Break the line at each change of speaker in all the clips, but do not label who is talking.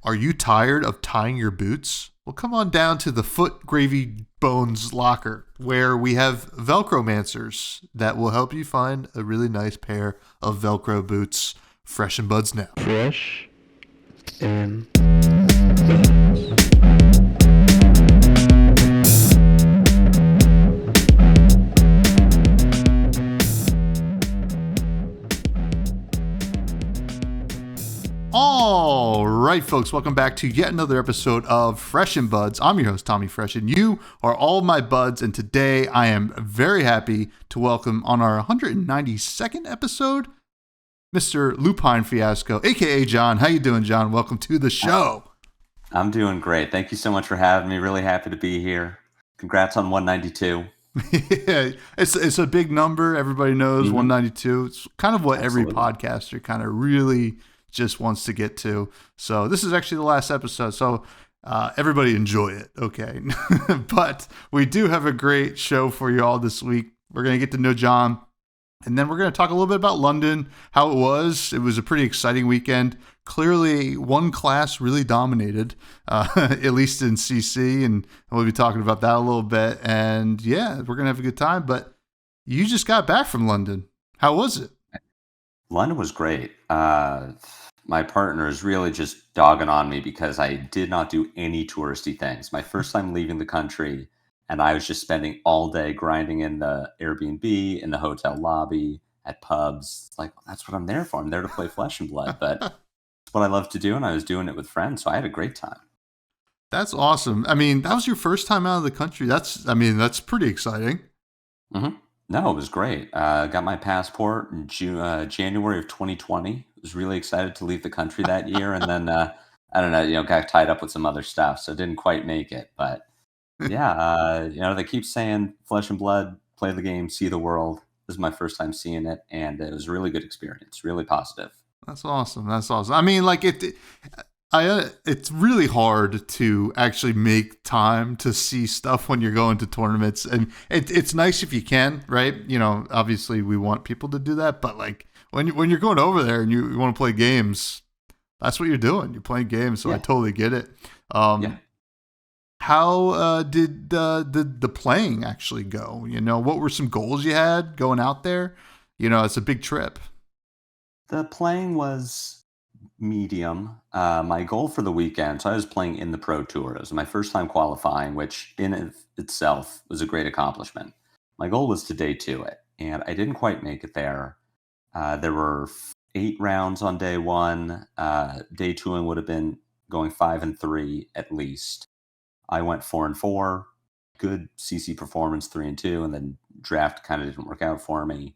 Are you tired of tying your boots? Well, come on down to the Foot Gravy Bones locker, where we have Velcromancers that will help you find a really nice pair of Velcro boots. Fresh and buds now.
Fresh and
All right, folks, welcome back to yet another episode of Fresh and Buds. I'm your host, Tommy Fresh, and you are all my buds. And today I am very happy to welcome on our 192nd episode, Mr. Lupine Fiasco, aka John. How you doing, John? Welcome to the show.
I'm doing great. Thank you so much for having me. Really happy to be here. Congrats on 192.
Yeah, it's a big number. Everybody knows 192. It's kind of what
Absolutely.
every podcaster kind of really just wants to get to. So this is actually the last episode. So everybody enjoy it. Okay. But we do have a great show for you all this week. We're going to get to know John. And then we're going to talk a little bit about London, how it was. It was a pretty exciting weekend. Clearly, one class really dominated, at least in CC, and we'll be talking about that a little bit. And yeah, we're going to have a good time. But you just got back from London. How was it?
London was great. My partner is really just dogging on me because I did not do any touristy things. My first time leaving the country, and I was just spending all day grinding in the Airbnb, in the hotel lobby, at pubs. It's like, well, that's what I'm there for. I'm there to play Flesh and Blood, but it's what I love to do, and I was doing it with friends, so I had a great time.
That's awesome. I mean, that was your first time out of the country. That's pretty exciting.
Mm-hmm. No, it was great. Got my passport in January of 2020. Was really excited to leave the country that year, and then I don't know, got tied up with some other stuff, so didn't quite make it. But yeah, they keep saying Flesh and Blood, play the game, see the world. This is my first time seeing it, and it was a really good experience, really positive.
That's awesome. That's awesome. I mean, like it's really hard to actually make time to see stuff when you're going to tournaments, and it's nice if you can, right? Obviously we want people to do that, but like when you're going over there and you want to play games, that's what you're doing. You're playing games, so yeah. I totally get it.
Yeah.
How did the playing actually go? What were some goals you had going out there? It's a big trip.
The playing was medium. My goal for the weekend, so I was playing in the Pro Tour. It was my first time qualifying, which in itself was a great accomplishment. My goal was to day 2 it, and I didn't quite make it there. There were 8 rounds on day 1. Day 2 would have been going 5-3 at least. I went 4-4, good CC performance 3-2, and then draft kind of didn't work out for me.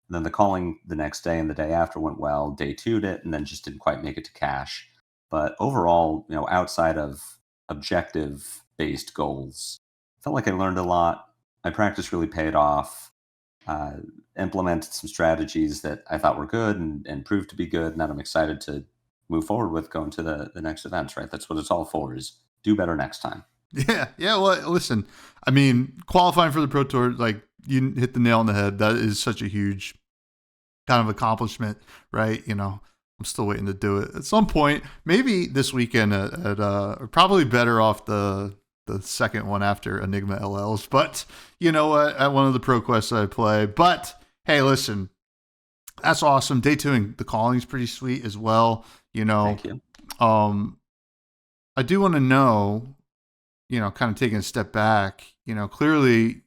And then the calling the next day and the day after went well. Day 2'd it, and then just didn't quite make it to cash. But overall, outside of objective-based goals, I felt like I learned a lot. My practice really paid off. Implemented some strategies that I thought were good and proved to be good, and that I'm excited to move forward with going to the next events, right? That's what it's all for, is do better next time.
Yeah. Well, listen, I mean, qualifying for the Pro Tour, like, you hit the nail on the head. That is such a huge kind of accomplishment, right? I'm still waiting to do it at some point. Maybe this weekend at probably better off the second one after Enigma LLs. But you know what? At one of the Pro Quests I play. But hey, listen, that's awesome. Day 2 and the calling is pretty sweet as well.
Thank you.
I do want to know, kind of taking a step back, clearly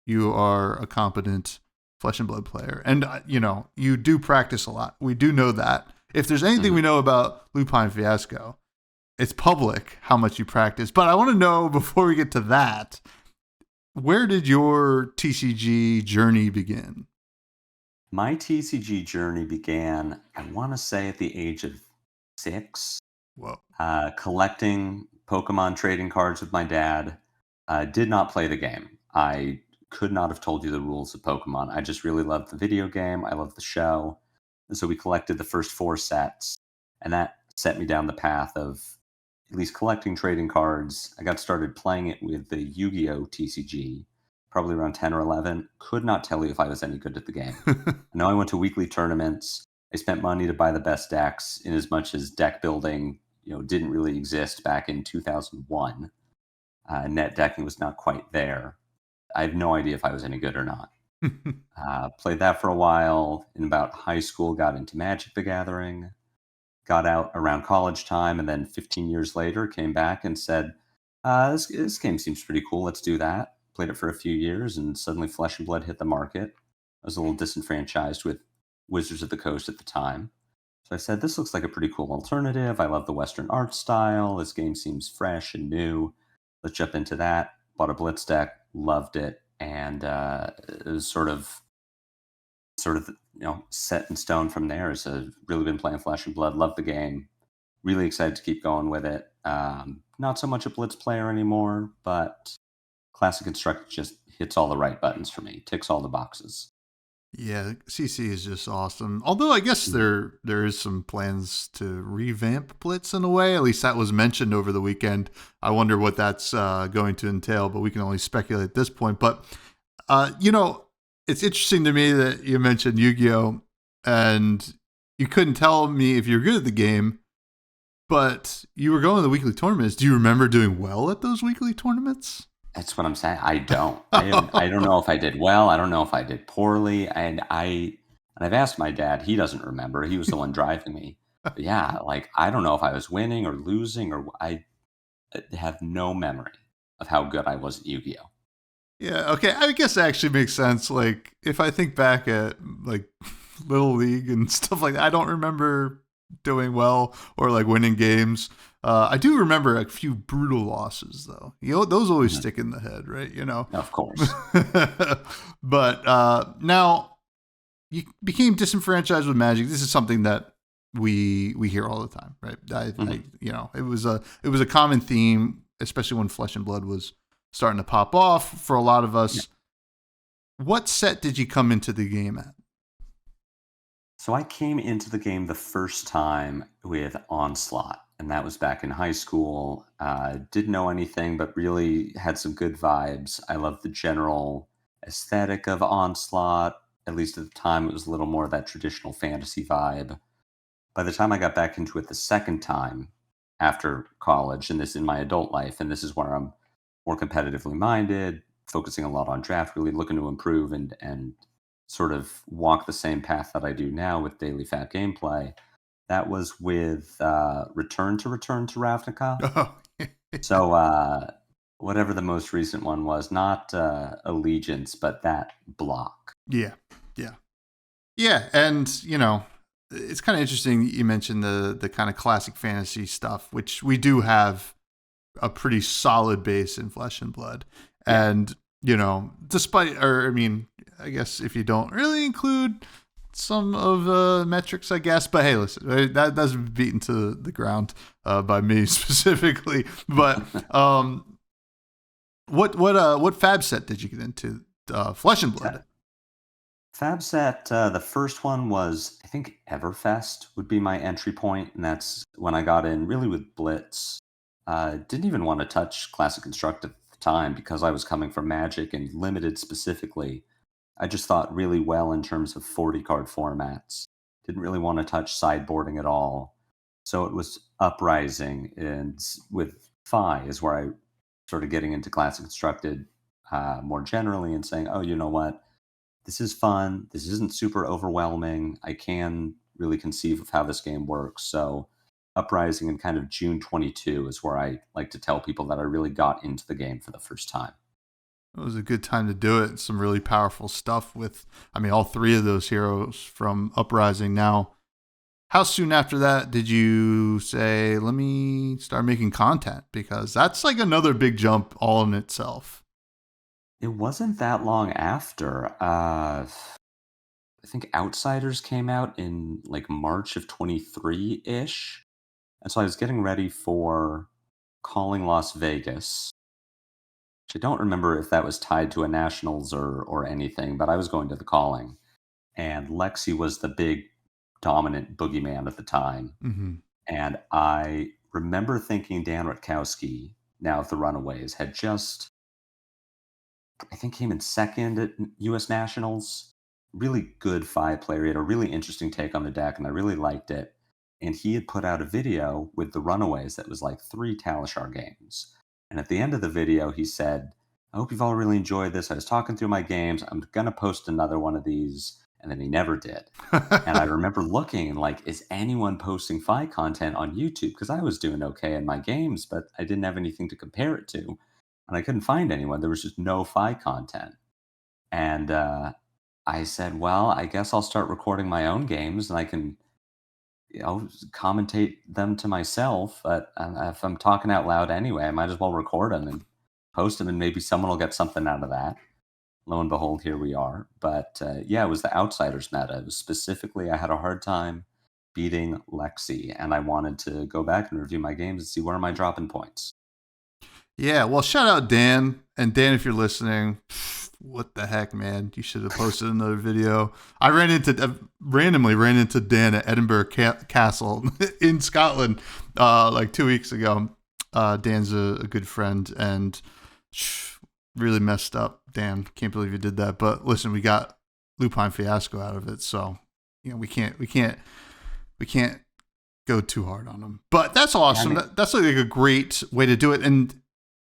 you are a competent Flesh and Blood player. And, you do practice a lot. We do know that. If there's anything we know about Lupine Fiasco, it's public how much you practice. But I want to know, before we get to that, where did your TCG journey begin?
My TCG journey began, I want to say, at the age of 6.
Whoa.
Collecting Pokemon trading cards with my dad. Did not play the game. I could not have told you the rules of Pokemon. I just really loved the video game. I loved the show. And so we collected the first 4 sets, and that set me down the path of at least collecting trading cards. I got started playing it with the Yu-Gi-Oh! TCG, probably around 10 or 11. Could not tell you if I was any good at the game. I know I went to weekly tournaments. I spent money to buy the best decks, in as much as deck building didn't really exist back in 2001. Net decking was not quite there. I have no idea if I was any good or not. Played that for a while. In about high school, got into Magic the Gathering. Got out around college time, and then 15 years later, came back and said, this game seems pretty cool. Let's do that. Played it for a few years, and suddenly Flesh and Blood hit the market. I was a little disenfranchised with Wizards of the Coast at the time. So I said, this looks like a pretty cool alternative. I love the Western art style. This game seems fresh and new. Let's jump into that. Bought a Blitz deck, loved it, and it was sort of set in stone from there. So really been playing Flesh and Blood, love the game, really excited to keep going with it. Not so much a Blitz player anymore, but Classic Construct just hits all the right buttons for me, ticks all the boxes.
Yeah, CC is just awesome. Although I guess there is some plans to revamp Blitz in a way. At least that was mentioned over the weekend. I wonder what that's going to entail, but we can only speculate at this point. But it's interesting to me that you mentioned Yu-Gi-Oh! And you couldn't tell me if you're good at the game, but you were going to the weekly tournaments. Do you remember doing well at those weekly tournaments?
That's what I'm saying. I don't. I don't know if I did well. I don't know if I did poorly. And I've asked my dad. He doesn't remember. He was the one driving me. But yeah, I don't know if I was winning or losing, or I have no memory of how good I was at Yu-Gi-Oh!
Yeah, okay. I guess that actually makes sense. Like, if I think back at, like, Little League and stuff like that, I don't remember doing well or, like, winning games. I do remember a few brutal losses, though. Those always stick in the head, right?
Of course.
But now, you became disenfranchised with Magic. This is something that we hear all the time, right? It was a common theme, especially when Flesh and Blood was starting to pop off for a lot of us. Yeah. What set did you come into the game at?
So I came into the game the first time with Onslaught, and that was back in high school. Didn't know anything, but really had some good vibes. I loved the general aesthetic of Onslaught. At least at the time, it was a little more of that traditional fantasy vibe. By the time I got back into it the second time after college, and this in my adult life, and this is where I'm more competitively minded, focusing a lot on draft, really looking to improve and sort of walk the same path that I do now with daily fat gameplay. That was with Return to Ravnica.
Oh.
So whatever the most recent one was, not Allegiance, but that block.
Yeah. And, it's kind of interesting you mentioned the kind of classic fantasy stuff, which we do have a pretty solid base in Flesh and Blood. Yeah. And, I guess if you don't really include some of the metrics, I guess. But hey, listen, that's beaten to the ground by me specifically. But what fab set did you get into? Flesh and Blood.
Fab set, the first one was, I think Everfest would be my entry point, and that's when I got in really with Blitz. Didn't even want to touch Classic Construct at the time because I was coming from Magic and Limited specifically. I just thought really well in terms of 40 card formats. Didn't really want to touch sideboarding at all. So it was Uprising, and with Fi is where I started getting into Classic Constructed more generally and saying, oh, you know what? This is fun. This isn't super overwhelming. I can really conceive of how this game works. So Uprising in kind of June 22 is where I like to tell people that I really got into the game for the first time.
It was a good time to do it. Some really powerful stuff with, all three of those heroes from Uprising. Now, how soon after that did you say, let me start making content? Because that's like another big jump all in itself.
It wasn't that long after. I think Outsiders came out in like March of 23-ish. And so I was getting ready for Calling Las Vegas. I don't remember if that was tied to a Nationals or anything, but I was going to the Calling. And Lexi was the big dominant boogeyman at the time.
Mm-hmm.
And I remember thinking Dan Rutkowski, now of the Runaways, had just, I think, came in second at U.S. Nationals. Really good 5 player. He had a really interesting take on the deck, and I really liked it. and he had put out a video with the Runaways that was like 3 Talishar games. And at the end of the video, he said, "I hope you've all really enjoyed this. I was talking through my games. I'm gonna post another one of these." And then he never did. And I remember looking and like, is anyone posting Fi content on YouTube? Because I was doing okay in my games, but I didn't have anything to compare it to. And I couldn't find anyone. There was just no Fi content. And I said, well, I guess I'll start recording my own games and I can, commentate them to myself. But if I'm talking out loud anyway, I might as well record them and post them, and maybe someone will get something out of that. Lo and behold, here we are. But yeah, it was the Outsiders meta. It was specifically, I had a hard time beating Lexi, and I wanted to go back and review my games and see where am I dropping points.
Yeah, well, shout out Dan. And Dan, if you're listening, what the heck, man? You should have posted another video. I randomly ran into Dan at Edinburgh Castle in Scotland like 2 weeks ago. Dan's a good friend and really messed up. Dan, can't believe you did that. But listen, we got Lupine Fiasco out of it, so we can't go too hard on him. But that's awesome. That's like a great way to do it. And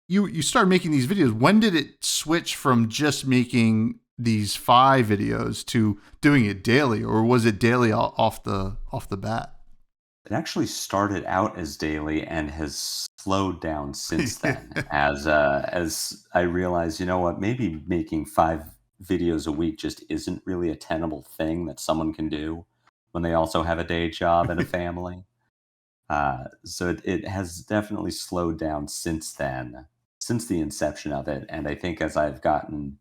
you started making these videos. When did it switch from just making these 5 videos to doing it daily, or was it daily off the bat?
It actually started out as daily and has slowed down since then. as I realized, maybe making 5 videos a week just isn't really a tenable thing that someone can do when they also have a day job and a family. So it has definitely slowed down since then, since the inception of it. And I think as I've gotten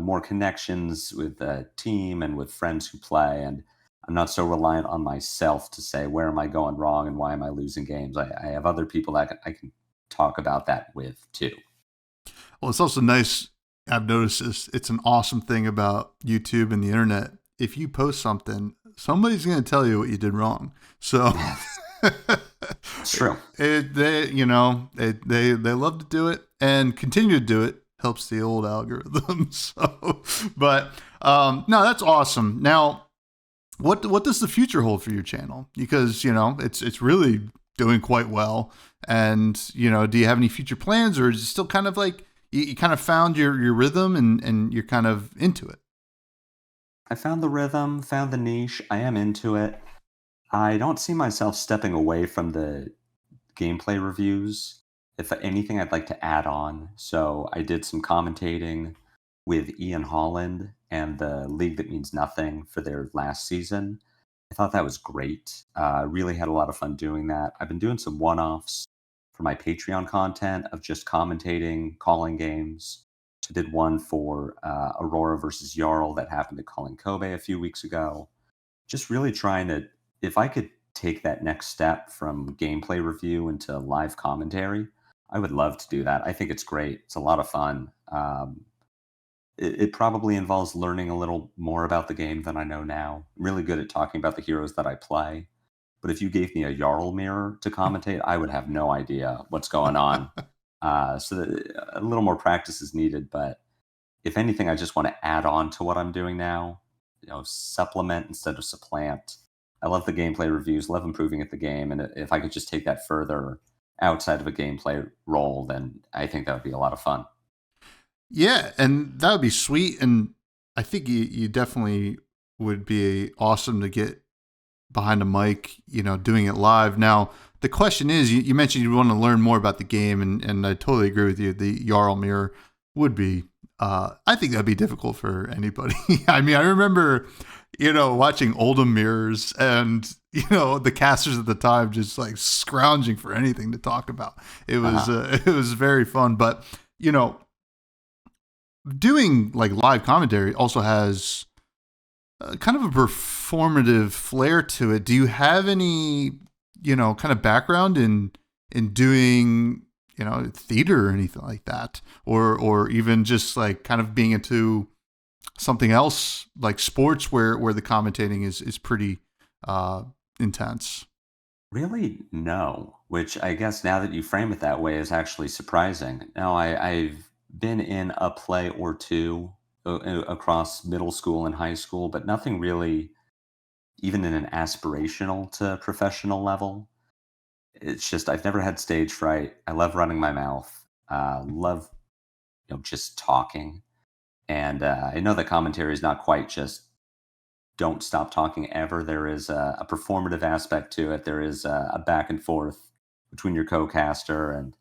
more connections with the team and with friends who play, and I'm not so reliant on myself to say, where am I going wrong and why am I losing games? I have other people that I can talk about that with too.
Well, it's also nice. I've noticed this. It's an awesome thing about YouTube and the internet. If you post something, somebody's going to tell you what you did wrong. So
it's true.
They love to do it and continue to do it. Helps the old algorithm. So, but no, that's awesome. Now, what does the future hold for your channel? Because it's really doing quite well. And do you have any future plans, or is it still kind of like you kind of found your rhythm and you're kind of into it?
I found the rhythm, found the niche. I am into it. I don't see myself stepping away from the gameplay reviews. If anything, I'd like to add on. So I did some commentating with Ian Holland and the League That Means Nothing for their last season. I thought that was great. Really had a lot of fun doing that. I've been doing some one-offs for my Patreon content of just commentating, calling games. I did one for Aurora versus Jarl that happened at Calling Kobe a few weeks ago. Just really trying to, if I could take that next step from gameplay review into live commentary, I would love to do that. I think it's great. It's a lot of fun. It probably involves learning a little more about the game than I know now. I'm really good at talking about the heroes that I play. But if you gave me a Jarl mirror to commentate, I would have no idea what's going on. So a little more practice is needed. But if anything, I just want to add on to what I'm doing now. Supplement instead of supplant. I love the gameplay reviews, love improving at the game. And if I could just take that further outside of a gameplay role, then I think that would be a lot of fun.
Yeah, and that would be sweet. And I think you definitely would be awesome to get behind a mic, doing it live. Now, the question is, you mentioned you want to learn more about the game, and I totally agree with you. The Jarl mirror would be, I think that'd be difficult for anybody. I mean, I remember, watching Oldham mirrors and, the casters at the time just like scrounging for anything to talk about. It was very fun, but, doing like live commentary also has kind of a performative flair to it. Do you have any, kind of background in doing, theater or anything like that, or even just like kind of being into something else like sports where the commentating is pretty intense?
Really, no. Which I guess now that you frame it that way is actually surprising. No, I've been in a play or two across middle school and high school, but nothing really even in an aspirational to professional level. It's just I've never had stage fright. I love running my mouth. Love just talking. And I know the commentary is not quite just don't stop talking ever. There is a performative aspect to it. There is a back and forth between your co-caster, and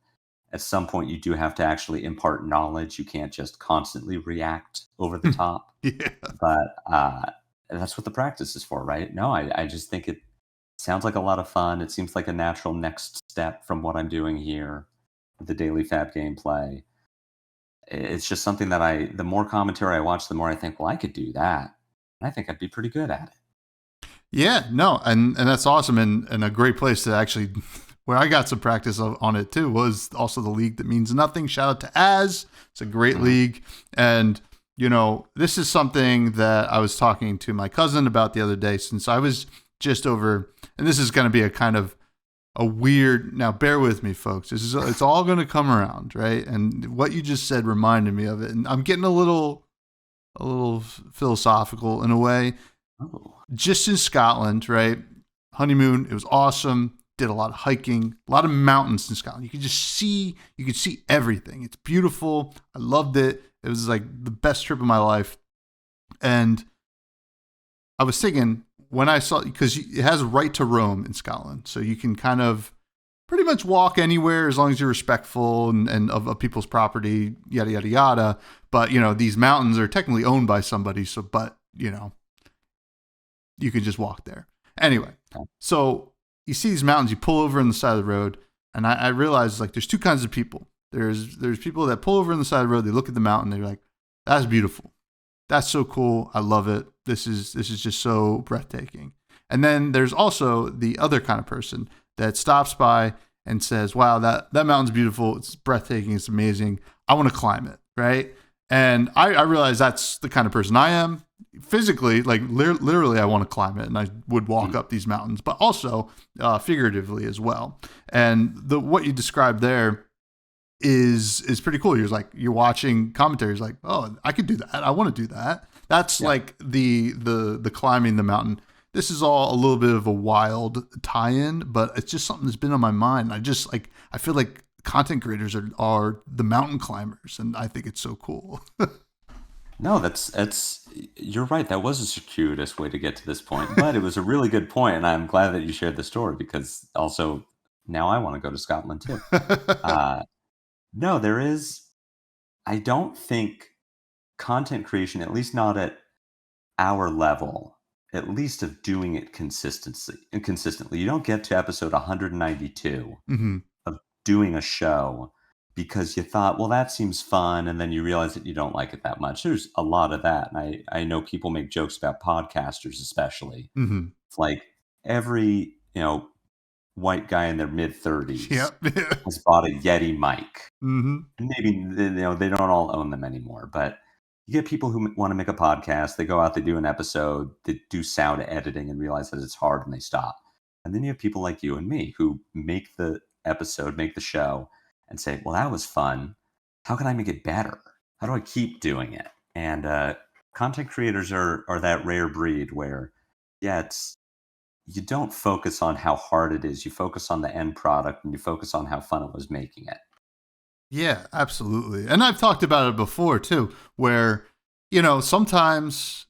at some point you do have to actually impart knowledge. You can't just constantly react over the top.
Yeah.
But that's what the practice is for, right? No, I just think it sounds like a lot of fun. It seems like a natural next step from what I'm doing here with the daily Fab gameplay. It's just something that the more commentary I watch, the more I think, well, I could do that. And I think I'd be pretty good at it.
Yeah, no, and that's awesome, and a great place to actually, where I got some practice on it too, was also the League That Means Nothing. Shout out to Az. It's a great league. And, this is something that I was talking to my cousin about the other day, since I was just over, and this is going to be a kind of a weird, now bear with me, folks. It's all going to come around, right? And what you just said reminded me of it. And I'm getting a little philosophical in a way.
Oh.
Just in Scotland, right? Honeymoon, it was awesome. Did a lot of hiking, a lot of mountains in Scotland. You could see everything. It's beautiful. I loved it. It was like the best trip of my life. And I was thinking when I saw, because it has a right to roam in Scotland. So you can kind of pretty much walk anywhere as long as you're respectful and of people's property, yada, yada, yada. But, these mountains are technically owned by somebody. So, but, you could just walk there. Anyway, so you see these mountains, you pull over on the side of the road, and I realized like there's two kinds of people. There's people that pull over on the side of the road, they look at the mountain, they're like, that's beautiful. That's so cool. I love it. This is just so breathtaking. And then there's also the other kind of person that stops by and says, wow, that mountain's beautiful. It's breathtaking. It's amazing. I want to climb it, right? And I realize that's the kind of person I am. Physically, like literally, I want to climb it, and I would walk up these mountains, but also figuratively as well. And what you described there is pretty cool. You're watching commentaries, like, oh, I could do that. I want to do that. That's like the climbing the mountain. This is all a little bit of a wild tie-in, but it's just something that's been on my mind. I feel like content creators are the mountain climbers, and I think it's so cool.
No, you're right. That was a circuitous way to get to this point, but it was a really good point, and I'm glad that you shared the story, because also now I want to go to Scotland too. No, I don't think content creation, at least not at our level, at least of doing it consistently. You don't get to episode 192 of doing a show because you thought, well, that seems fun, and then you realize that you don't like it that much. There's a lot of that, and I know people make jokes about podcasters, especially.
Mm-hmm.
It's like every white guy in their mid-30s has bought a Yeti mic.
Mm-hmm.
Maybe they don't all own them anymore, but you get people who want to make a podcast. They go out, they do an episode, they do sound editing, and realize that it's hard, and they stop. And then you have people like you and me who make the episode, make the show, and say, well, that was fun. How can I make it better? How do I keep doing it? And content creators are that rare breed where, you don't focus on how hard it is. You focus on the end product, and you focus on how fun it was making it.
Yeah, absolutely. And I've talked about it before too, where, sometimes,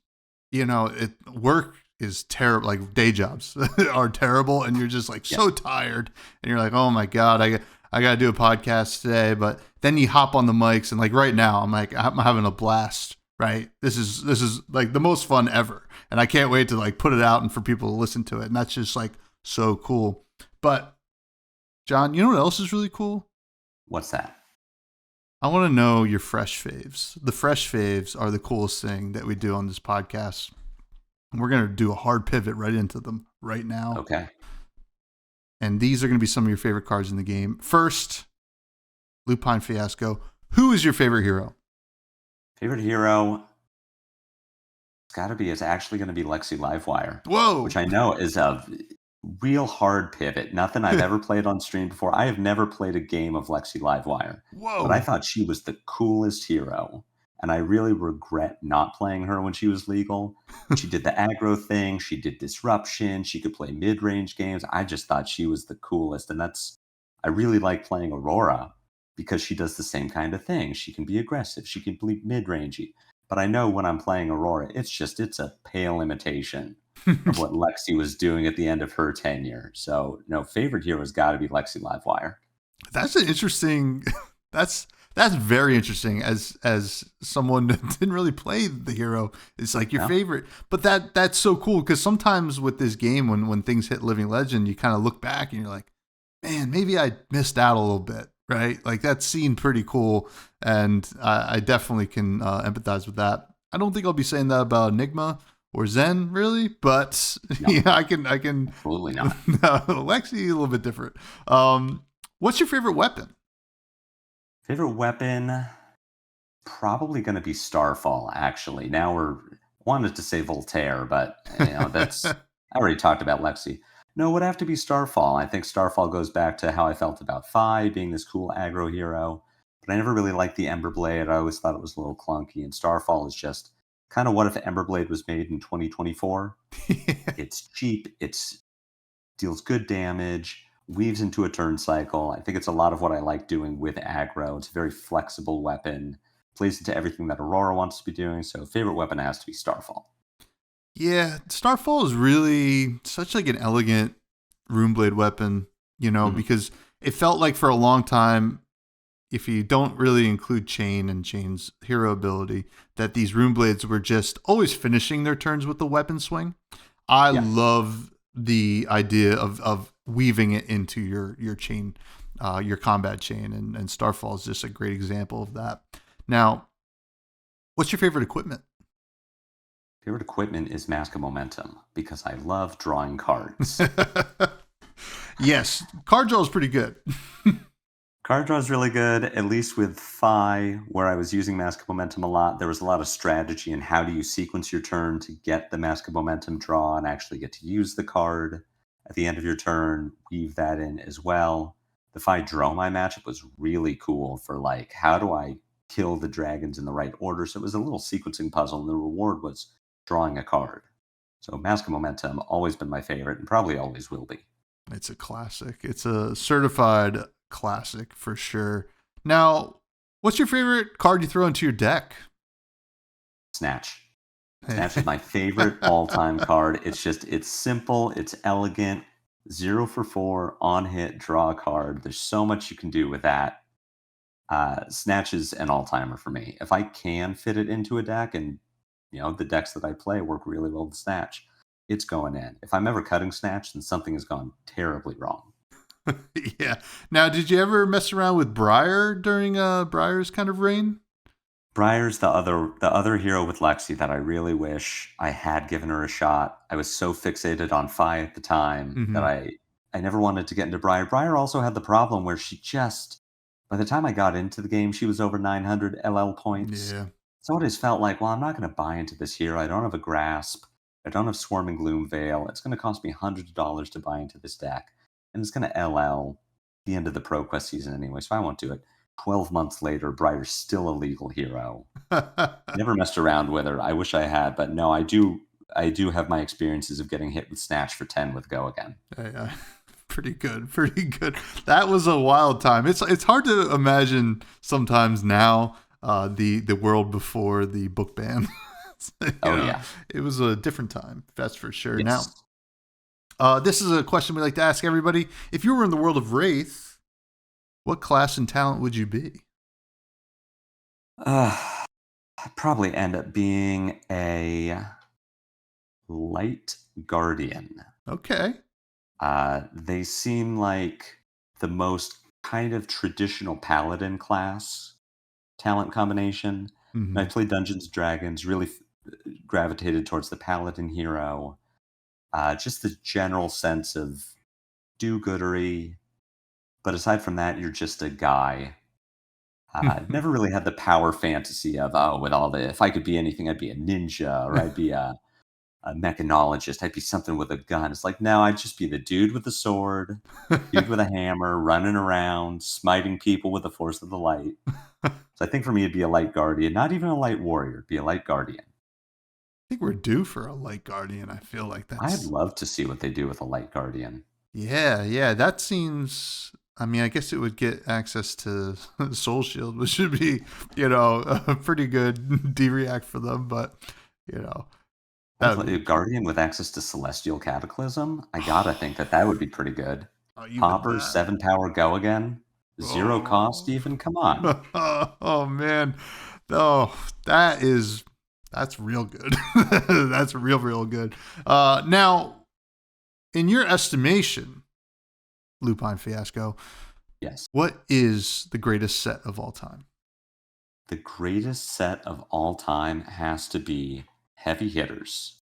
work is terrible. Like day jobs are terrible, and you're just like so tired, and you're like, oh my God, I got to do a podcast today. But then you hop on the mics, and like right now, I'm having a blast, right? This is like the most fun ever. And I can't wait to like put it out and for people to listen to it. And that's just like so cool. But John, you know what else is really cool?
What's that?
I want to know your fresh faves. The fresh faves are the coolest thing that we do on this podcast. And we're going to do a hard pivot right into them right now.
Okay.
And these are going to be some of your favorite cards in the game. First, Lupine Fiasco. Who is your favorite hero?
Favorite hero? It's actually going to be Lexi Livewire.
Whoa!
Which I know is a real hard pivot. Nothing I've ever played on stream before. I have never played a game of Lexi Livewire.
Whoa!
But I thought she was the coolest hero and I really regret not playing her when she was legal. She did the aggro thing, she did disruption, she could play mid-range games. I just thought she was the coolest, and I really like playing Aurora because she does the same kind of thing. She can be aggressive, she can be mid-rangey. But I know when I'm playing Aurora, it's a pale imitation of what Lexi was doing at the end of her tenure. So, favorite hero's got to be Lexi Livewire.
That's an interesting. That's very interesting. As someone that didn't really play the hero, it's like your favorite. But that's so cool because sometimes with this game, when things hit Living Legend, you kind of look back and you're like, man, maybe I missed out a little bit, right? Like that seemed pretty cool, and I definitely can empathize with that. I don't think I'll be saying that about Enigma or Zen, really, but
No.
yeah, I can.
Absolutely not.
No, Lexi a little bit different. What's your favorite weapon?
Favorite weapon? Probably going to be Starfall, actually. Now wanted to say Voltaire, but that's I already talked about Lexi. No, it would have to be Starfall. I think Starfall goes back to how I felt about Fi being this cool aggro hero, but I never really liked the Emberblade. I always thought it was a little clunky, and Starfall is just kind of what if Emberblade was made in 2024. It's cheap, it's deals good damage, weaves into a turn cycle. I think it's a lot of what I like doing with aggro. It's a very flexible weapon, plays into everything that Aurora wants to be doing. So favorite weapon has to be Starfall.
Yeah, Starfall is really such like an elegant Runeblade weapon, because it felt like for a long time, if you don't really include Chain and Chain's hero ability, that these Runeblades were just always finishing their turns with the weapon swing. I love the idea of weaving it into your chain, your combat chain, and Starfall is just a great example of that. Now, what's your favorite equipment?
Favorite equipment is Mask of Momentum because I love drawing cards.
Yes, card draw is pretty good.
Card draw is really good, at least with Fi, where I was using Mask of Momentum a lot. There was a lot of strategy in how do you sequence your turn to get the Mask of Momentum draw and actually get to use the card at the end of your turn, weave that in as well. The Fi Dromai matchup was really cool for like, how do I kill the dragons in the right order? So it was a little sequencing puzzle, and the reward was drawing a card. So Mask of Momentum, always been my favorite and probably always will be.
It's a classic. It's a certified classic for sure. Now, what's your favorite card you throw into your deck?
Snatch. Snatch is my favorite all-time card. It's simple, it's elegant, 0 for 4, on hit, draw a card. There's so much you can do with that. Snatch is an all-timer for me. If I can fit it into a deck, and the decks that I play work really well with Snatch, it's going in. If I'm ever cutting Snatch, then something has gone terribly wrong.
Yeah. Now, did you ever mess around with Briar during Briar's kind of reign?
Briar's the other hero with Lexi that I really wish I had given her a shot. I was so fixated on Fi at the time that I never wanted to get into Briar. Briar also had the problem where she just, by the time I got into the game, she was over 900 LL points.
Yeah.
So I just felt like, well, I'm not going to buy into this hero. I don't have a Grasp. I don't have Swarming Gloom Veil. It's going to cost me hundreds of dollars to buy into this deck. And it's going to LL the end of the ProQuest season anyway, so I won't do it. 12 months later, Briar's still a legal hero. Never messed around with her. I wish I had, but no, I do have my experiences of getting hit with Snatch for 10 with Go again.
Pretty good. That was a wild time. It's hard to imagine sometimes now the world before the book ban.
Yeah.
It was a different time, that's for sure.
Yes.
Now, this is a question we like to ask everybody. If you were in the world of Wraith, what class and talent would you be?
I'd probably end up being a Light Guardian.
Okay.
They seem like the most kind of traditional Paladin class talent combination.
Mm-hmm.
I played Dungeons & Dragons, really gravitated towards the Paladin hero. Just the general sense of do-goodery. But aside from that, you're just a guy. Never really had the power fantasy of, if I could be anything, I'd be a ninja, or I'd be a a mechanologist. I'd be something with a gun. It's like, no, I'd just be the dude with the sword, dude with a hammer, running around, smiting people with the force of the light. So I think for me, it'd be a light guardian, not even a light warrior, it'd be a light guardian.
I think we're due for a light guardian. I feel like
I'd
that's
love to see what they do with a light guardian.
yeah. That seems. I mean, I guess it would get access to Soul Shield, which should be, a pretty good D-React for them. But,
A guardian with access to Celestial Cataclysm? I gotta think that would be pretty good.
even
Popper,
that.
7 power, go again. 0 cost even? Come on.
Oh man. Oh, that's real good. That's real good. Now, in your estimation, Lupine Fiasco,
Yes.
what is the greatest set of all time?
The greatest set of all time has to be Heavy Hitters.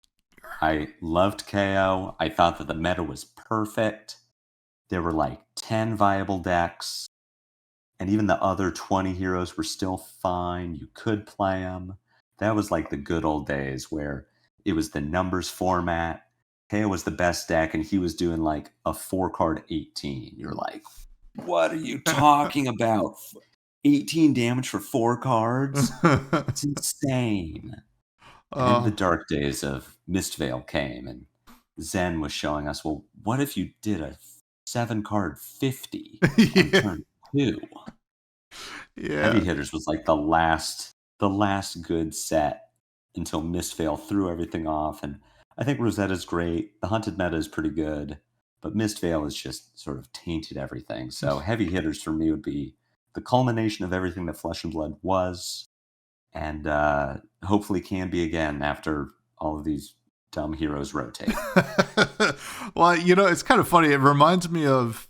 I loved KO. I thought that the meta was perfect. There were like 10 viable decks, and even the other 20 heroes were still fine. You could play them. That was like the good old days where it was the numbers format. KO was the best deck, and he was doing like a 4-card 18. You're like, what are you talking about? 18 damage for 4 cards? It's insane. And then the dark days of Mistvale came, and Zen was showing us, well, what if you did a 7-card 50 on turn 2?
Yeah.
Heavy Hitters was like the last good set until Mistvale threw everything off. And I think Rosetta's great. The Hunted meta is pretty good, but Mistvale has just sort of tainted everything. So Heavy Hitters for me would be the culmination of everything that Flesh and Blood was, and hopefully can be again after all of these dumb heroes rotate.
Well, it's kind of funny. It reminds me of,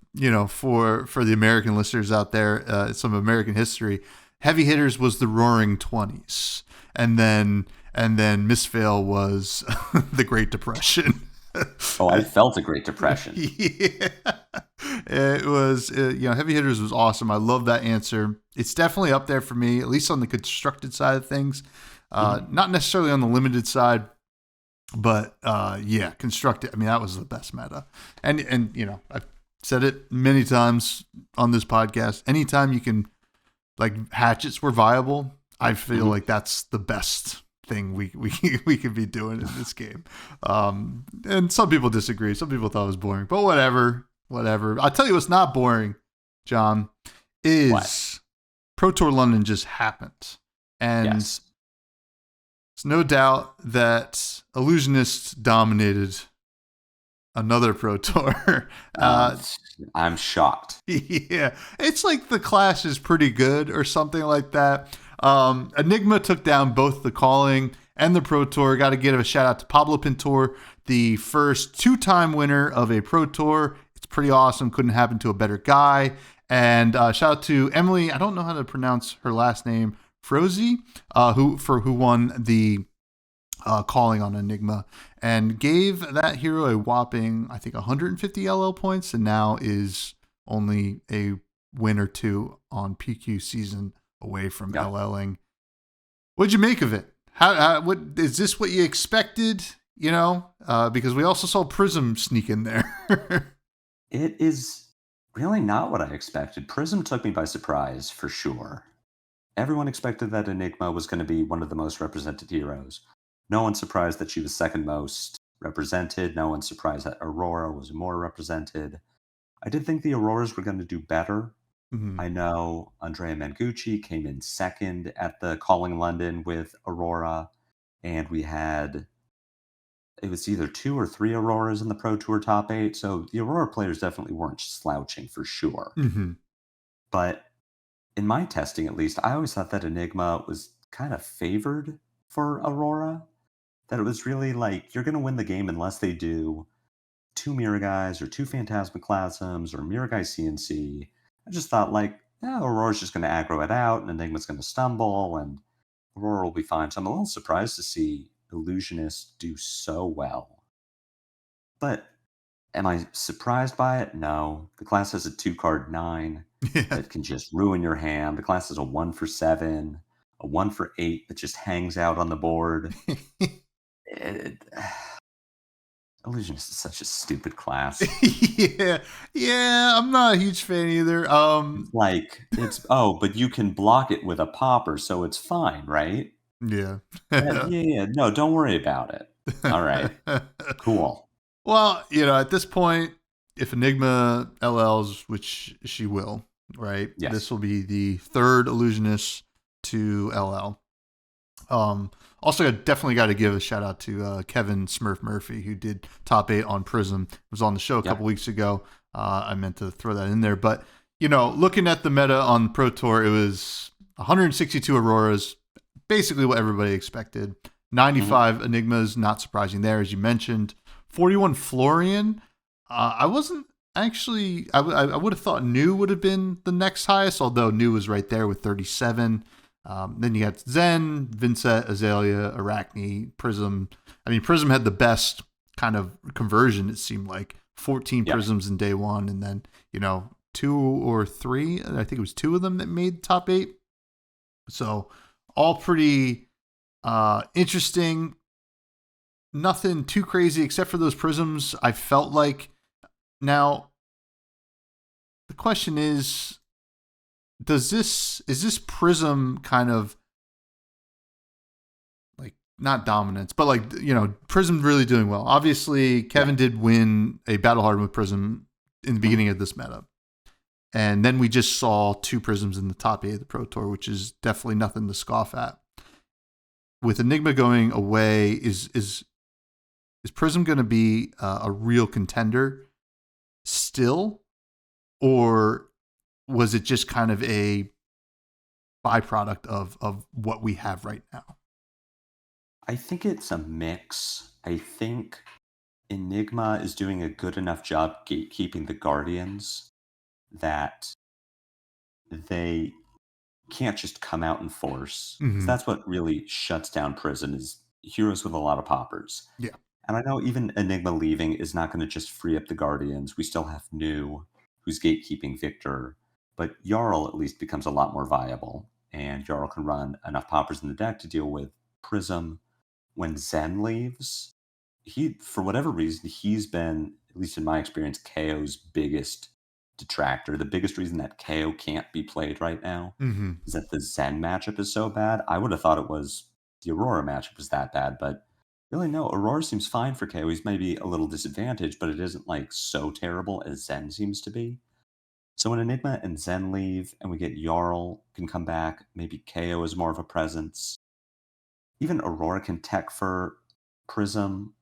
for the American listeners out there, some American history. Heavy Hitters was the Roaring 20s, and then Misfail was the Great Depression.
Oh, I felt a Great Depression.
Yeah. It was, Heavy Hitters was awesome. I love that answer. It's definitely up there for me, at least on the constructed side of things. Not necessarily on the limited side, but constructed. I mean, that was the best meta. And I've said it many times on this podcast. Anytime you can, like, hatchets were viable, I feel like that's the best thing we could be doing in this game. And some people disagree. Some people thought it was boring, but whatever. I'll tell you what's not boring, John, is what? Pro Tour London just happened. And
yes.
It's no doubt that Illusionists dominated another Pro Tour.
I'm shocked.
Yeah. It's like the Clash is pretty good or something like that. Enigma took down both the Calling and the Pro Tour. Got to give a shout out to Pablo Pintor, the first 2-time winner of a Pro Tour. It's pretty awesome. Couldn't happen to a better guy. And shout out to Emily. I don't know how to pronounce her last name. Frozy, who won the Calling on Enigma and gave that hero a whopping, I think, 150 LL points, and now is only a win or 2 on PQ season away from LLing. What'd you make of it? What is this? What you expected? Because we also saw Prism sneak in there.
It is really not what I expected. Prism took me by surprise for sure. Everyone expected that Enigma was going to be one of the most represented heroes. No one's surprised that she was second most represented. No one's surprised that Aurora was more represented. I did think the Auroras were going to do better. I know Andrea Mengucci came in second at the Calling London with Aurora, and we had, it was either 2 or 3 Auroras in the Pro Tour top 8, so the Aurora players definitely weren't slouching for sure. But in my testing, at least, I always thought that Enigma was kind of favored for Aurora. That it was really like, you're going to win the game unless they do 2 Mirror Guys or 2 Phantasmaclasms or Mirror Guy CNC. I just thought, like, Aurora's just going to aggro it out, and Enigma's going to stumble, and Aurora will be fine. So I'm a little surprised to see Illusionists do so well. But am I surprised by it? No. The class has a 2-card 9 that can just ruin your hand. The class has a 1 for 7, a 1 for 8 that just hangs out on the board. Illusionist is such a stupid class.
Yeah, I'm not a huge fan either.
It's like, but you can block it with a popper, so it's fine, right?
Yeah.
Yeah, no, don't worry about it. All right, cool.
Well, at this point, if Enigma LLs, which she will, right? This
Yes.
will be the third illusionist to LL. Also, I definitely got to give a shout out to Kevin Smurf Murphy, who did top 8 on Prism. Was on the show a couple
Yep.
weeks ago. I meant to throw that in there, but looking at the meta on Pro Tour, it was 162 Auroras, basically what everybody expected. 95 Enigmas, not surprising there, as you mentioned. 41 Florian. I wasn't actually. I would have thought New would have been the next highest, although New was right there with 37. Then you got Zen, Vincent, Azalea, Arachne, Prism. I mean, Prism had the best kind of conversion, it seemed like. 14
Yep.
Prisms in day one, and then, 2 or 3, I think it was 2 of them that made top 8. So, all pretty interesting. Nothing too crazy except for those Prisms. I felt like. Now, the question is, is this Prism kind of like not dominance, but like Prism really doing well? Obviously, Kevin did win a battle hard with Prism in the beginning of this meta, and then we just saw 2 Prisms in the top 8 of the Pro Tour, which is definitely nothing to scoff at. With Enigma going away, is Prism going to be a real contender still, or was it just kind of a byproduct of what we have right now?
I think it's a mix. I think Enigma is doing a good enough job gatekeeping the Guardians that they can't just come out in force. 'Cause that's what really shuts down Prison is heroes with a lot of poppers.
Yeah.
And I know even Enigma leaving is not going to just free up the Guardians. We still have New, who's gatekeeping Victor, but Jarl at least becomes a lot more viable. And Jarl can run enough poppers in the deck to deal with Prism. When Zen leaves, for whatever reason, he's been, at least in my experience, KO's biggest detractor. The biggest reason that KO can't be played right now is that the Zen matchup is so bad. I would have thought it was the Aurora matchup was that bad, but really no. Aurora seems fine for KO. He's maybe a little disadvantaged, but it isn't like so terrible as Zen seems to be. So when Enigma and Zen leave and we get Jarl can come back, maybe KO is more of a presence. Even Aurora can tech for Prism,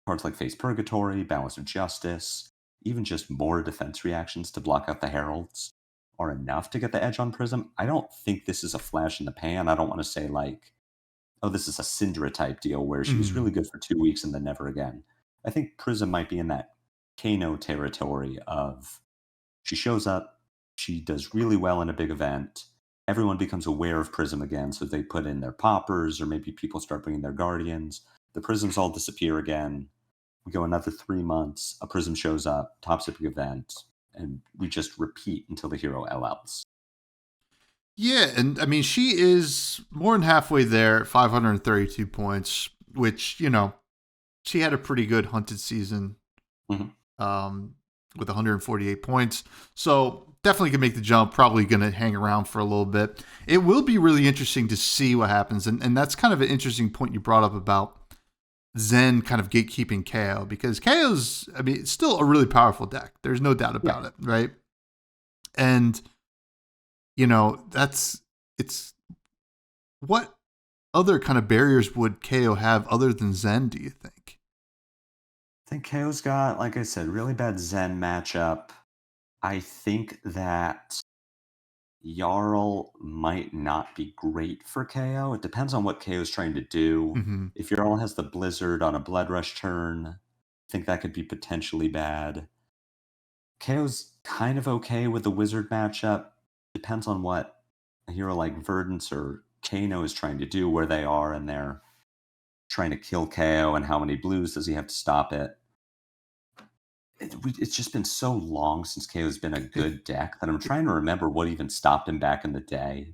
cards like Face Purgatory, Balance of Justice, even just more defense reactions to block out the Heralds are enough to get the edge on Prism. I don't think this is a flash in the pan. I don't want to say like, oh, this is a Syndra type deal where she was really good for 2 weeks and then never again. I think Prism might be in that Kano territory of she shows up, she does really well in a big event, everyone becomes aware of Prism again, so they put in their poppers, or maybe people start bringing their Guardians. The Prisms all disappear again. We go another 3 months, a Prism shows up, tops a big event, and we just repeat until the hero LLs.
Yeah, and I mean, she is more than halfway there at 532 points, which, she had a pretty good hunted season with 148 points. So definitely can make the jump, probably going to hang around for a little bit. It will be really interesting to see what happens. And that's kind of an interesting point you brought up about Zen kind of gatekeeping KO, because KO's, I mean, it's still a really powerful deck. There's no doubt about it, right? And it's what other kind of barriers would KO have other than Zen, do you think?
I think KO's got, like I said, really bad Zen matchup. I think that Jarl might not be great for KO. It depends on what KO is trying to do. If Jarl has the Blizzard on a Blood Rush turn, I think that could be potentially bad. KO's kind of okay with the Wizard matchup. Depends on what a hero like Verdance or Kano is trying to do, where they are, and they're trying to kill KO, and how many blues does he have to stop it. It's just been so long since KO's been a good deck that I'm trying to remember what even stopped him back in the day.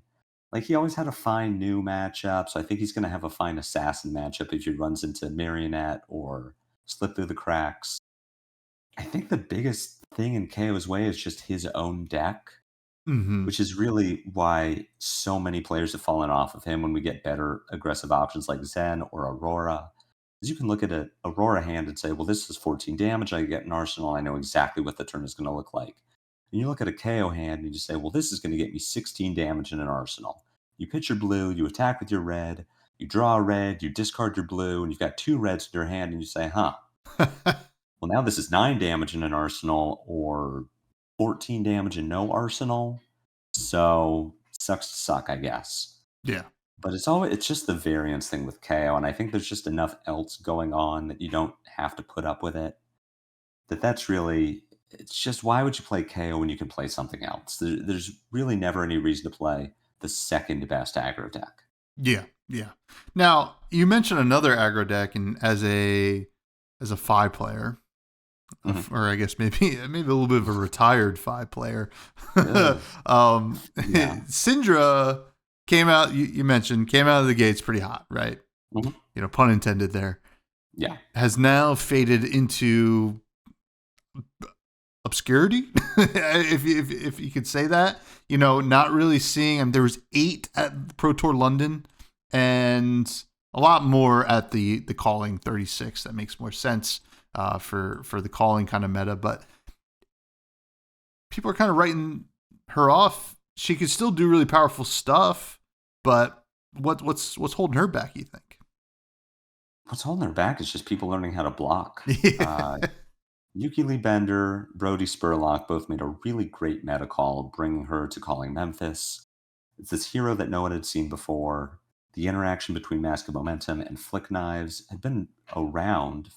Like, he always had a fine new matchup, so I think he's going to have a fine assassin matchup if he runs into Marionette or slip through the cracks. I think the biggest thing in KO's way is just his own deck,
Hmm.
which is really why so many players have fallen off of him when we get better aggressive options like Zen or Aurora. Because you can look at an Aurora hand and say, well, this is 14 damage. I get an arsenal. I know exactly what the turn is going to look like. And you look at a KO hand and you just say, well, this is going to get me 16 damage in an arsenal. You pitch your blue, you attack with your red, you draw a red, you discard your blue, and you've got 2 reds in your hand, and you say, huh, well, now this is 9 damage in an arsenal or 14 damage and no arsenal. So sucks to suck, I guess.
Yeah.
But it's just the variance thing with KO, and I think there's just enough else going on that you don't have to put up with it. That's really it's just why would you play KO when you can play something else? There's really never any reason to play the second best aggro deck.
Yeah. Yeah. Now, you mentioned another aggro deck, and as a 5 player,
Mhm.
or I guess maybe a little bit of a retired 5 player.
Ugh. Yeah.
Syndra came out. You mentioned came out of the gates pretty hot, right?
Mhm.
Pun intended there.
Yeah.
Has now faded into obscurity, if you could say that. Not really seeing. There was 8 at Pro Tour London, and a lot more at the Calling 36. That makes more sense for the Calling kind of meta, but people are kind of writing her off. She could still do really powerful stuff, but what's holding her back, you think?
What's holding her back is just people learning how to block.
Yeah.
Yuki Lee Bender, Brody Spurlock both made a really great meta call, bringing her to Calling Memphis. It's this hero that no one had seen before. The interaction between Mask of Momentum and Flick Knives had been around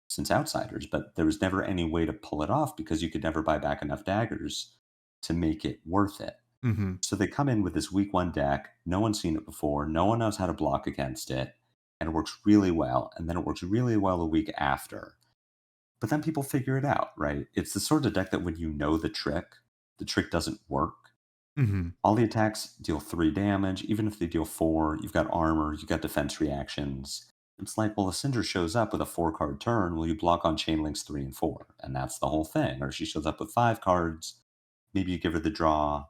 since Outsiders, but there was never any way to pull it off because you could never buy back enough daggers to make it worth it.
Hmm.
So they come in with this week 1 deck. No one's seen it before. No one knows how to block against it. And it works really well. And then it works really well a week after. But then people figure it out, right? It's the sort of deck that when you know the trick doesn't work.
Hmm.
All the attacks deal 3 damage. Even if they deal 4, you've got armor, you've got defense reactions. It's like, well, if Cinder shows up with a 4-card turn, will you block on chain links 3 and 4? And that's the whole thing. Or she shows up with 5 cards, maybe you give her the draw,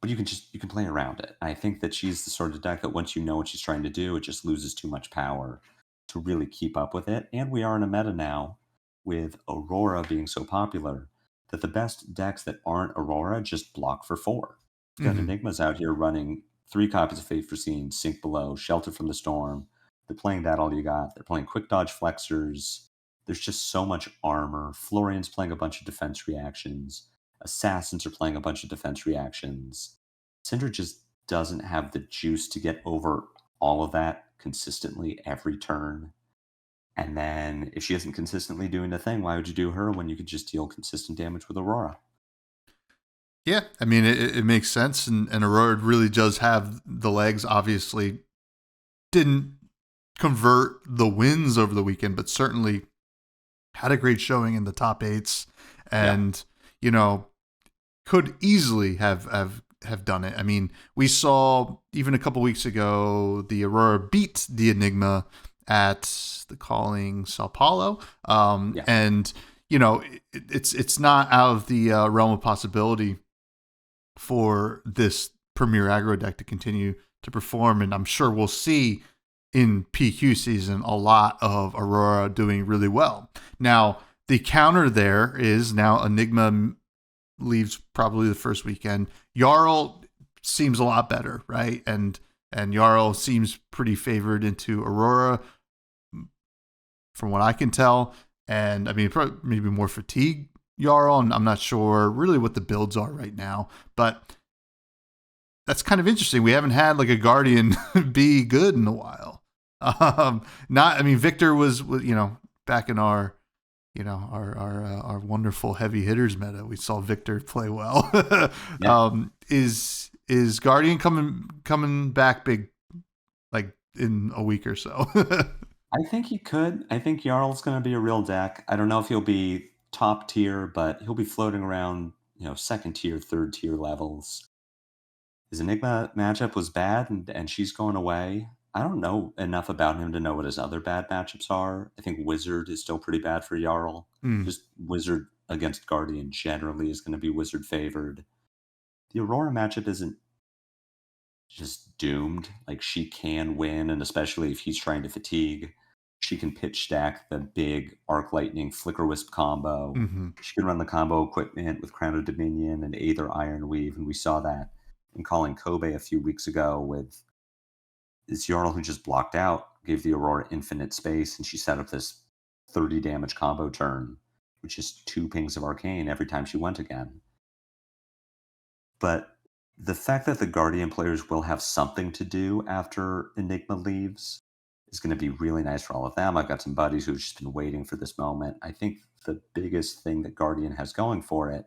but you can play around it. I think that she's the sort of deck that once you know what she's trying to do, it just loses too much power to really keep up with it. And we are in a meta now with Aurora being so popular that the best decks that aren't Aurora just block for 4. You've got
Hmm.
Enigmas out here running 3 copies of Fate Foreseen, Sink Below, Shelter from the Storm. They're playing that all you got. They're playing Quick Dodge Flexors. There's just so much armor. Florian's playing a bunch of defense reactions. Assassins are playing a bunch of defense reactions. Syndra just doesn't have the juice to get over all of that consistently every turn. And then if she isn't consistently doing the thing, why would you do her when you could just deal consistent damage with Aurora?
Yeah, I mean, it makes sense, and Aurora really does have the legs. Obviously, didn't convert the wins over the weekend, but certainly had a great showing in the top 8s,
Yeah.
and could easily have done it. I mean, we saw even a couple weeks ago the Aurora beat the Enigma at the Calling Sao Paulo,
Yeah.
and it's not out of the realm of possibility for this premier aggro deck to continue to perform, and I'm sure we'll see in PQ season a lot of Aurora doing really well. Now, the counter there is now Enigma leaves probably the first weekend. Jarl seems a lot better, right? And Jarl seems pretty favored into Aurora from what I can tell. And I mean, probably maybe more fatigue Jarl, and I'm not sure really what the builds are right now, but that's kind of interesting. We haven't had like a Guardian be good in a while. I mean, Victor was back in our our wonderful heavy hitters meta. We saw Victor play well.
Yeah.
Is Guardian coming back big, like in a week or so?
I think he could. I think Jarl's going to be a real deck. I don't know if he'll be top tier, but he'll be floating around, second tier, third tier levels. His Enigma matchup was bad, and she's going away. I don't know enough about him to know what his other bad matchups are. I think Wizard is still pretty bad for Jarl.
Mm.
Just Wizard against Guardian generally is going to be Wizard favored. The Aurora matchup isn't just doomed. Like, she can win, and especially if he's trying to fatigue, she can pitch stack the big Arc Lightning Flicker Wisp combo.
Mm-hmm.
She can run the combo equipment with Crown of Dominion and Aether Iron Weave, and we saw that in calling Kobe a few weeks ago with this Jarl who just blocked out, gave the Aurora infinite space, and she set up this 30 damage combo turn, which is 2 pings of Arcane every time she went again. But the fact that the Guardian players will have something to do after Enigma leaves is going to be really nice for all of them. I've got some buddies who've just been waiting for this moment. I think the biggest thing that Guardian has going for it,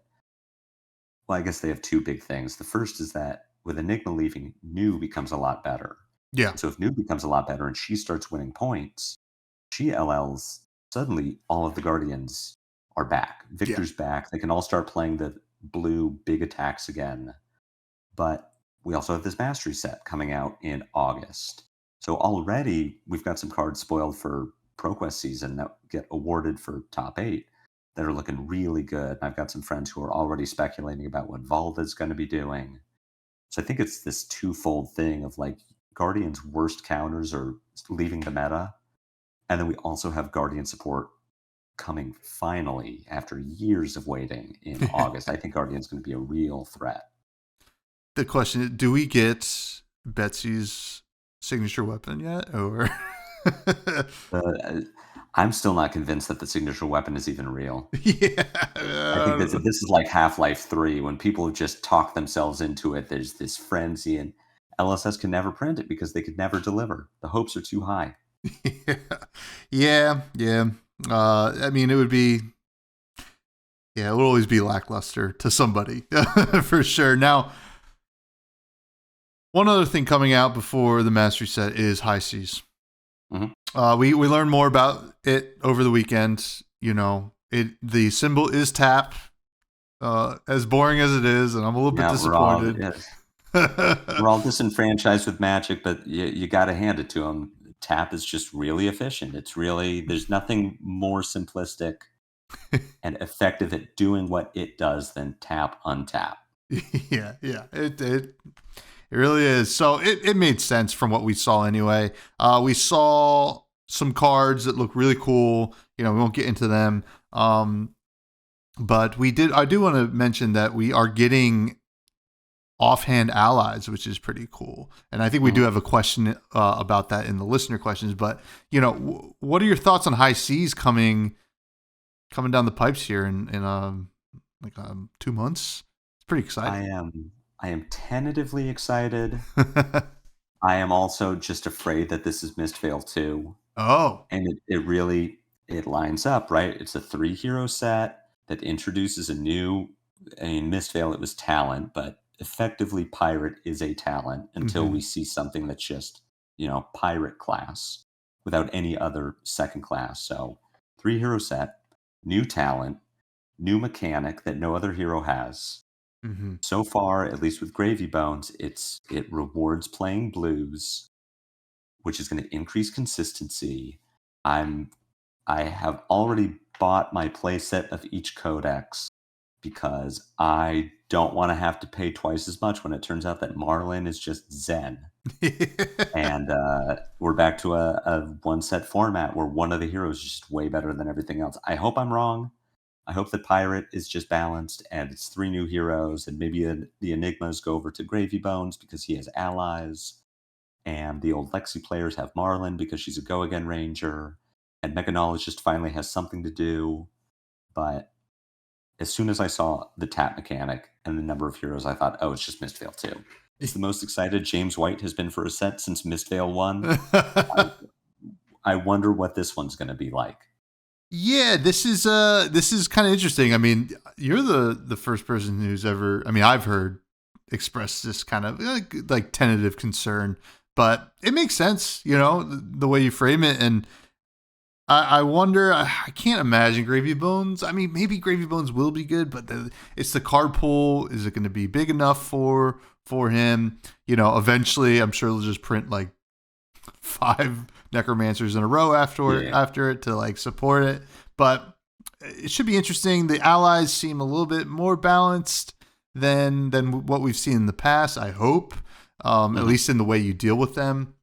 well, I guess they have 2 big things. The first is that with Enigma leaving, New becomes a lot better.
Yeah.
So if New becomes a lot better and she starts winning points, she LLs, suddenly all of the Guardians are back. Victor's back. They can all start playing the blue big attacks again. But we also have this Mastery set coming out in August. So already we've got some cards spoiled for ProQuest season that get awarded for top 8 that are looking really good. I've got some friends who are already speculating about what Volva is going to be doing. So I think it's this twofold thing of like Guardian's worst counters are leaving the meta. And then we also have Guardian support coming finally after years of waiting in August. I think Guardian's going to be a real threat.
The question is, do we get Betsy's signature weapon yet? Or
I'm still not convinced that the signature weapon is even real.
Yeah.
I think this is like Half-Life 3 when people have just talked themselves into it. There's this frenzy, and LSS can never print it because they could never deliver. The hopes are too high.
Yeah. I mean, it would be, it would always be lackluster to somebody for sure. Now, one other thing coming out before the Mastery set is High Seas.
Mm-hmm.
We learned more about it over the weekend. You know, the symbol is tap. As boring as it is, and I'm a little bit disappointed.
We're all disenfranchised with Magic, but you got to hand it to them. Tap is just really efficient. It's really, there's nothing more simplistic and effective at doing what it does than tap, untap.
Yeah. It really is. So it made sense from what we saw anyway. We saw some cards that look really cool. You know, we won't get into them. But I do want to mention that we are getting offhand allies, which is pretty cool. And I think we do have a question about that in the listener questions. But, you know, what are your thoughts on High Seas coming down the pipes here in 2 months? It's pretty exciting.
I am tentatively excited. I am also just afraid that this is Mistveil 2.
Oh.
And it really lines up, right? It's a 3-hero set that introduces a new, Mistveil, it was talent, but effectively Pirate is a talent until we see something that's just, Pirate class without any other second class. So 3-hero set, new talent, new mechanic that no other hero has. So far, at least with Gravy Bones, it rewards playing blues, which is going to increase consistency. I have already bought my playset of each codex because I don't want to have to pay twice as much when it turns out that Marlin is just Zen. And we're back to a one-set format where one of the heroes is just way better than everything else. I hope I'm wrong. I hope that Pirate is just balanced and it's 3 new heroes, and maybe the Enigmas go over to Gravy Bones because he has allies, and the old Lexi players have Marlin because she's a go-again ranger, and Mechanologist finally has something to do. But as soon as I saw the tap mechanic and the number of heroes, I thought, oh, it's just Mistveil 2. It's the most excited James White has been for a set since Mistveil 1. I wonder what this one's going to be like.
Yeah, this is kind of interesting. I mean, you're the first person who's ever, I've heard express this kind of like tentative concern, but it makes sense, the way you frame it. And I wonder, I can't imagine Gravy Bones. I mean, maybe Gravy Bones will be good, but it's the card pool. Is it going to be big enough for him? Eventually I'm sure they'll just print like 5 necromancers in a row after it to like support it. But it should be interesting. The allies seem a little bit more balanced than what we've seen in the past, I hope. At least in the way you deal with them.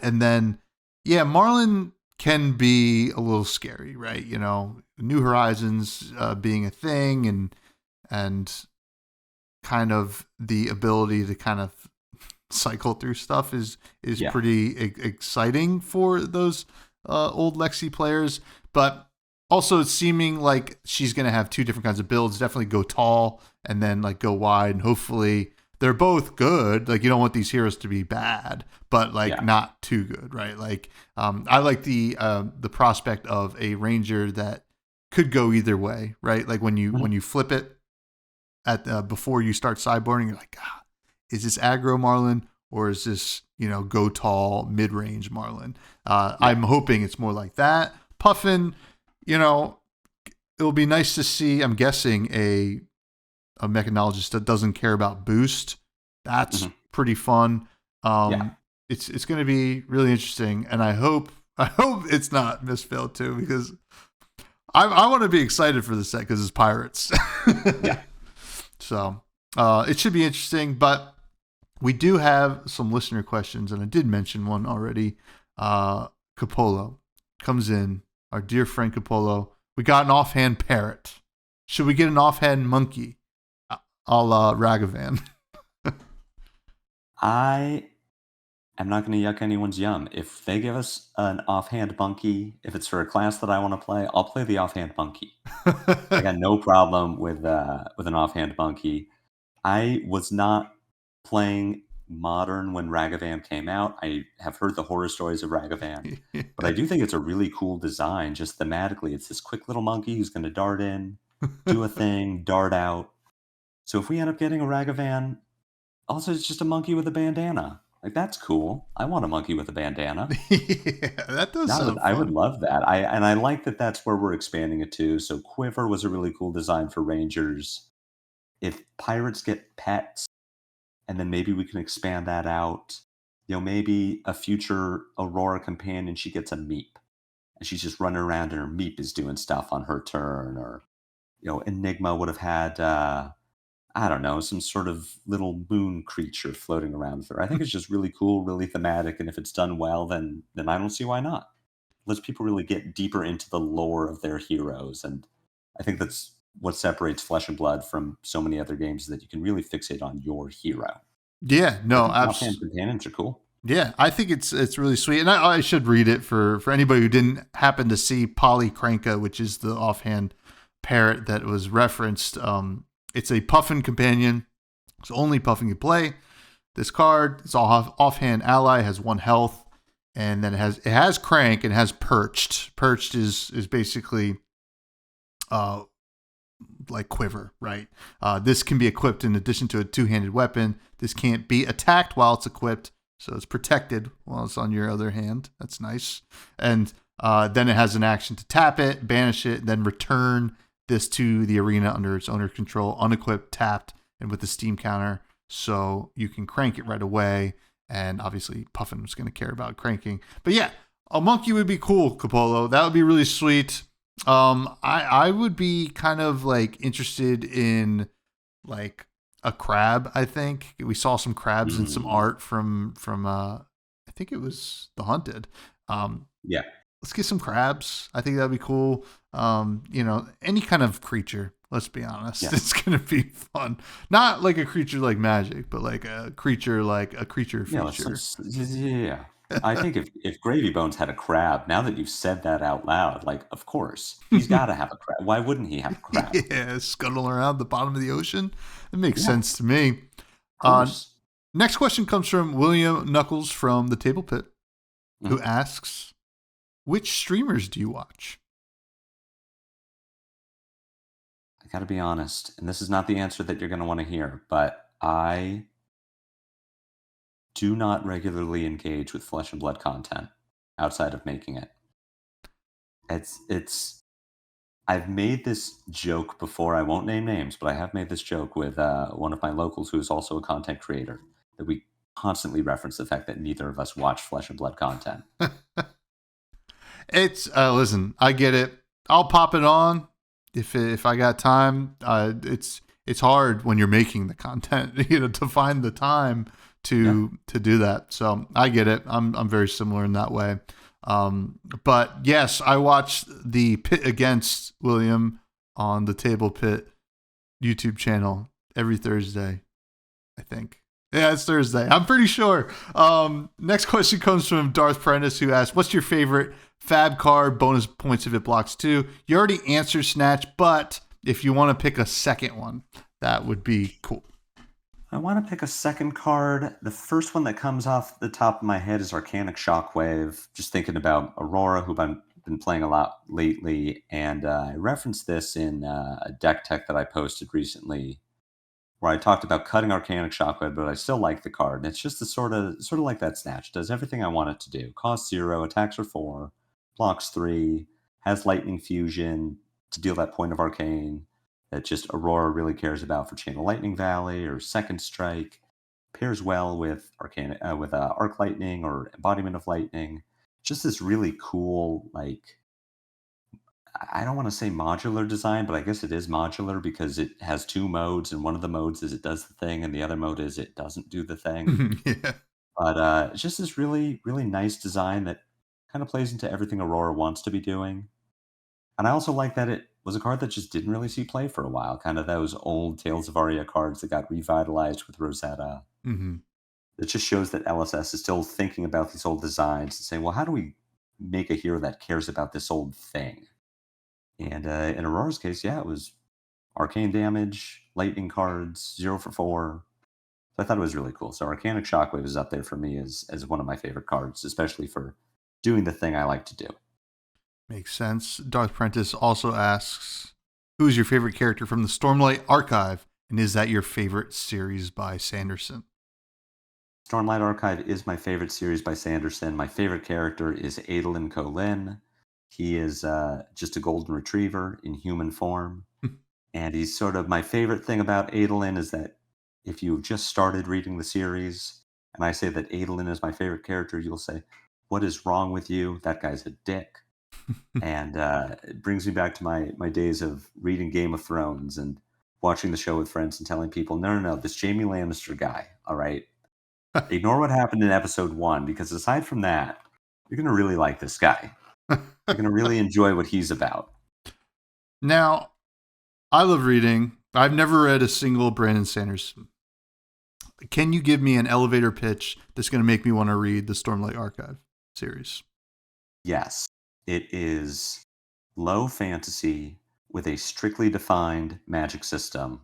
And then Marlin can be a little scary, right? You know, New Horizons being a thing and kind of the ability to kind of cycle through stuff is pretty exciting for those old Lexi players. But also it's seeming like she's going to have 2 different kinds of builds. Definitely go tall and then like go wide, and hopefully they're both good. Like, you don't want these heroes to be bad, but like not too good, right? Like, I like the prospect of a ranger that could go either way, right? Like when you flip it at before you start sideboarding, you're like, is this aggro Marlin or is this, you know, go tall mid range Marlin? I'm hoping it's more like that. Puffin, you know, it'll be nice to see. I'm guessing a mechanologist that doesn't care about boost. That's pretty fun. It's going to be really interesting, and I hope it's not misspelled too, because I want to be excited for the set because it's pirates. So it should be interesting, but we do have some listener questions, and I did mention one already. Capolo comes in, our dear friend Capolo. We got an offhand parrot. Should we get an offhand monkey? A la Ragavan.
I am not going to yuck anyone's yum. If they give us an offhand monkey, if it's for a class that I want to play, I'll play the offhand monkey. I got no problem with an offhand monkey. I was not playing Modern when Ragavan came out. I have heard the horror stories of Ragavan, but I do think it's a really cool design. Just thematically, it's this quick little monkey who's going to dart in, do a thing, dart out. So if we end up getting a Ragavan, also it's just a monkey with a bandana. Like, that's cool. I want a monkey with a bandana.
That does sound fun.
I would love that. I like that that's where we're expanding it to. So Quiver was a really cool design for Rangers. If pirates get pets, and then maybe we can expand that out. You know, maybe a future Aurora companion, she gets a meep. And she's just running around and her meep is doing stuff on her turn. Or, you know, Enigma would have had, I don't know, some sort of little moon creature floating around with her. I think it's just really cool, really thematic. And if it's done well, then I don't see why not. Lets people really get deeper into the lore of their heroes. And I think that's what separates Flesh and Blood from so many other games, is that you can really fixate on your hero.
Yeah, no,
absolutely. Companions are cool.
Yeah, I think it's really sweet, and I should read it for anybody who didn't happen to see Polycranka, which is the offhand parrot that was referenced. It's a Puffin companion, so only Puffin can play this card. It's all offhand ally, has 1 health, and then it has crank and has perched. Perched is basically like quiver, right? This can be equipped in addition to a 2-handed weapon. This can't be attacked while it's equipped, so it's protected while it's on your other hand. That's nice. And then it has an action to tap it, banish it, then return this to the arena under its owner control, unequipped, tapped, and with the steam counter, so you can crank it right away. And obviously Puffin was going to care about cranking. But yeah, a monkey would be cool, Capolo. That would be really sweet. I would be kind of like interested in like a crab. I think we saw some crabs and some art from I think it was The Hunted. Let's get some crabs. I think that'd be cool. You know, any kind of creature. Let's be honest. It's gonna be fun. Not like a creature like Magic, but like a creature feature.
Yeah. I think if Gravy Bones had a crab, now that you've said that out loud, like, of course, he's got to have a crab. Why wouldn't he have a crab?
Yeah, scuttle around the bottom of the ocean. It makes sense to me. Next question comes from William Knuckles from the Table Pit, who asks, which streamers do you watch?
I got to be honest, and this is not the answer that you're going to want to hear, but I do not regularly engage with Flesh and Blood content outside of making it. I've made this joke before. I won't name names, but I have made this joke with one of my locals who is also a content creator, that we constantly reference the fact that neither of us watch Flesh and Blood content.
It's listen, I get it. I'll pop it on if I got time. It's hard when you're making the content, to find the time to do that. So I get it. I'm very similar in that way. But yes, I watched the Pit Against William on the Table Pit YouTube channel every Thursday, I think. Yeah, it's Thursday. I'm pretty sure. Next question comes from Darth Prentice, who asks, what's your favorite fab card? Bonus points if it blocks 2. You already answered Snatch, but if you want to pick a second one, that would be cool.
I want to pick a second card. The first one that comes off the top of my head is Arcanic Shockwave. Just thinking about Aurora, who I've been playing a lot lately, and I referenced this in a deck tech that I posted recently, where I talked about cutting Arcanic Shockwave, but I still like the card. And it's just the sort of like that Snatch. Does everything I want it to do. Costs 0, attacks for 4, blocks 3, has Lightning Fusion to deal that point of Arcane that just Aurora really cares about for Chain of Lightning Valley or Second Strike. Pairs well with Arc Lightning or Embodiment of Lightning. Just this really cool, I don't want to say modular design, but I guess it is modular because it has 2 modes, and one of the modes is it does the thing, and the other mode is it doesn't do the thing.
Yeah.
But it's just this really, really nice design that kind of plays into everything Aurora wants to be doing. And I also like that it was a card that just didn't really see play for a while. Kind of those old Tales of Aria cards that got revitalized with Rosetta.
Mm-hmm.
It just shows that LSS is still thinking about these old designs and saying, well, how do we make a hero that cares about this old thing? And in Aurora's case, it was arcane damage, lightning cards, 0 for 4. So I thought it was really cool. So Arcanic Shockwave is up there for me as one of my favorite cards, especially for doing the thing I like to do.
Makes sense. Darth Prentice also asks, who's your favorite character from the Stormlight Archive? And is that your favorite series by Sanderson?
Stormlight Archive is my favorite series by Sanderson. My favorite character is Adolin Kholin. He is just a golden retriever in human form. And he's sort of my favorite thing about Adolin is that if you've just started reading the series and I say that Adolin is my favorite character, you'll say, what is wrong with you? That guy's a dick. And it brings me back to my days of reading Game of Thrones and watching the show with friends and telling people, no, this Jaime Lannister guy, all right? Ignore what happened in episode 1, because aside from that, you're going to really like this guy. You're going to really enjoy what he's about.
Now, I love reading. I've never read a single Brandon Sanderson. Can you give me an elevator pitch that's going to make me want to read the Stormlight Archive series?
Yes. It is low fantasy with a strictly defined magic system.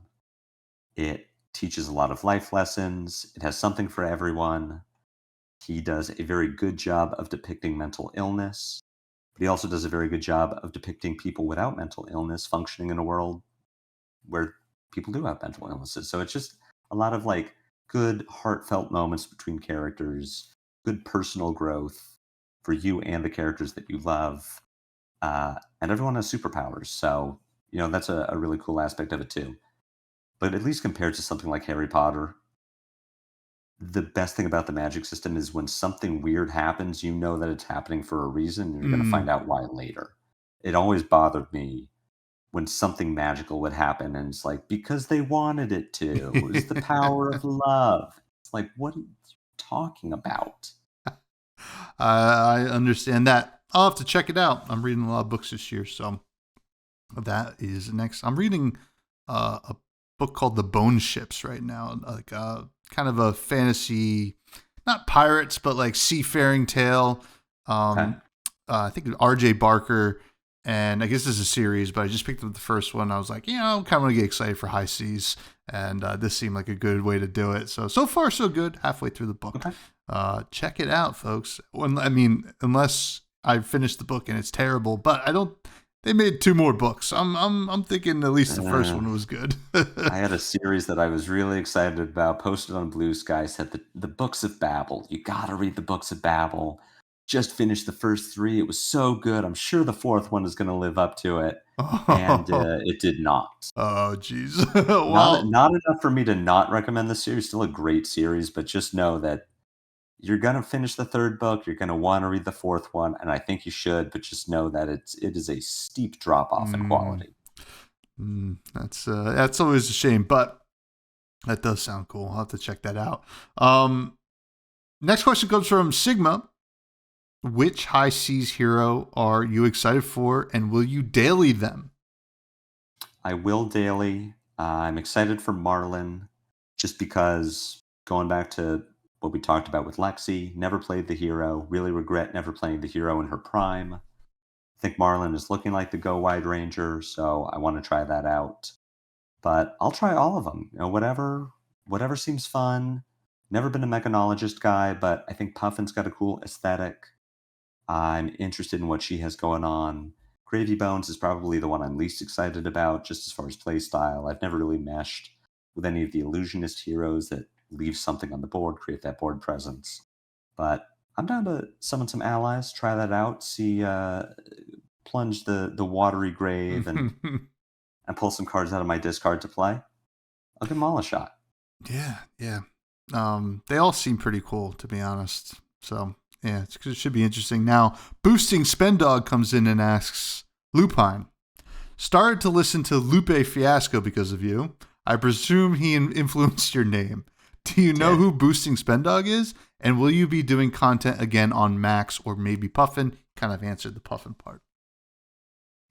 It teaches a lot of life lessons. It has something for everyone. He does a very good job of depicting mental illness, but he also does a very good job of depicting people without mental illness functioning in a world where people do have mental illnesses. So it's just a lot of good heartfelt moments between characters, good personal growth for you and the characters that you love. And everyone has superpowers. So, that's a really cool aspect of it too. But at least compared to something like Harry Potter, the best thing about the magic system is when something weird happens, you know that it's happening for a reason, and you're going to find out why later. It always bothered me when something magical would happen, and it's because they wanted it to. It's the power of love. It's what are you talking about?
I understand that. I'll have to check it out. I'm reading a lot of books this year, so that is next. I'm reading a book called The Bone Ships right now, kind of a fantasy, not pirates, but seafaring tale.
Okay.
I think R.J. Barker, and I guess this is a series, but I just picked up the first one. I was like, I'm kind of going to get excited for high seas, and this seemed like a good way to do it. So far, so good. Halfway through the book.
Okay.
Check it out, folks. Unless I finished the book and it's terrible, but they made 2 more books. I'm thinking at least the first one was good.
I had a series that I was really excited about, posted on Blue Sky, said the Books of Babel. You got to read the Books of Babel. just finished the first 3. It was so good. I'm sure the 4th one is going to live up to it. And
Oh,
it did not.
jeez.
Not
Well,
not enough for me to not recommend the series. Still a great series, but just know that you're gonna finish the 3rd book. You're gonna want to read the 4th one, and I think you should. But just know that it is a steep drop off in quality.
that's always a shame, but that does sound cool. I'll have to check that out. Next question comes from Sigma. Which high seas hero are you excited for, and will you daily them?
I will daily. I'm excited for Marlin, just because going back to what we talked about with Lexi, never played the hero. Really regret never playing the hero in her prime. I think Marlin is looking like the go wide ranger, so I want to try that out. But I'll try all of them. Whatever seems fun. Never been a mechanologist guy, but I think Puffin's got a cool aesthetic. I'm interested in what she has going on. Gravy Bones is probably the one I'm least excited about, just as far as play style. I've never really meshed with any of the illusionist heroes that leave something on the board, create that board presence. But I'm down to summon some allies, try that out, see plunge the watery grave and pull some cards out of my discard to play. I'll give them all a shot.
Yeah. They all seem pretty cool, to be honest. So yeah, it should be interesting. Now, Boosting Spendog comes in and asks, Lupine, started to listen to Lupine Fiasco because of you. I presume he influenced your name. Do you know who Boosting Spendog is? And will you be doing content again on Max or maybe Puffin? Kind of answered the Puffin part.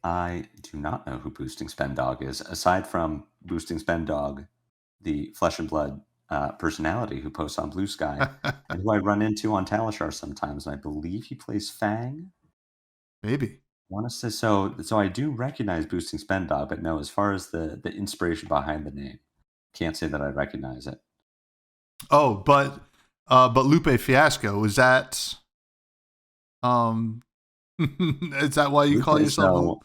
I do not know who Boosting Spendog is, aside from Boosting Spendog, the flesh and blood personality who posts on Blue Sky, and who I run into on Talishar sometimes. And I believe he plays Fang.
Maybe.
Want to say so? So I do recognize Boosting Spendog, but no, as far as the inspiration behind the name, can't say that I recognize it.
Oh, but Lupe Fiasco, is that is that why you call yourself?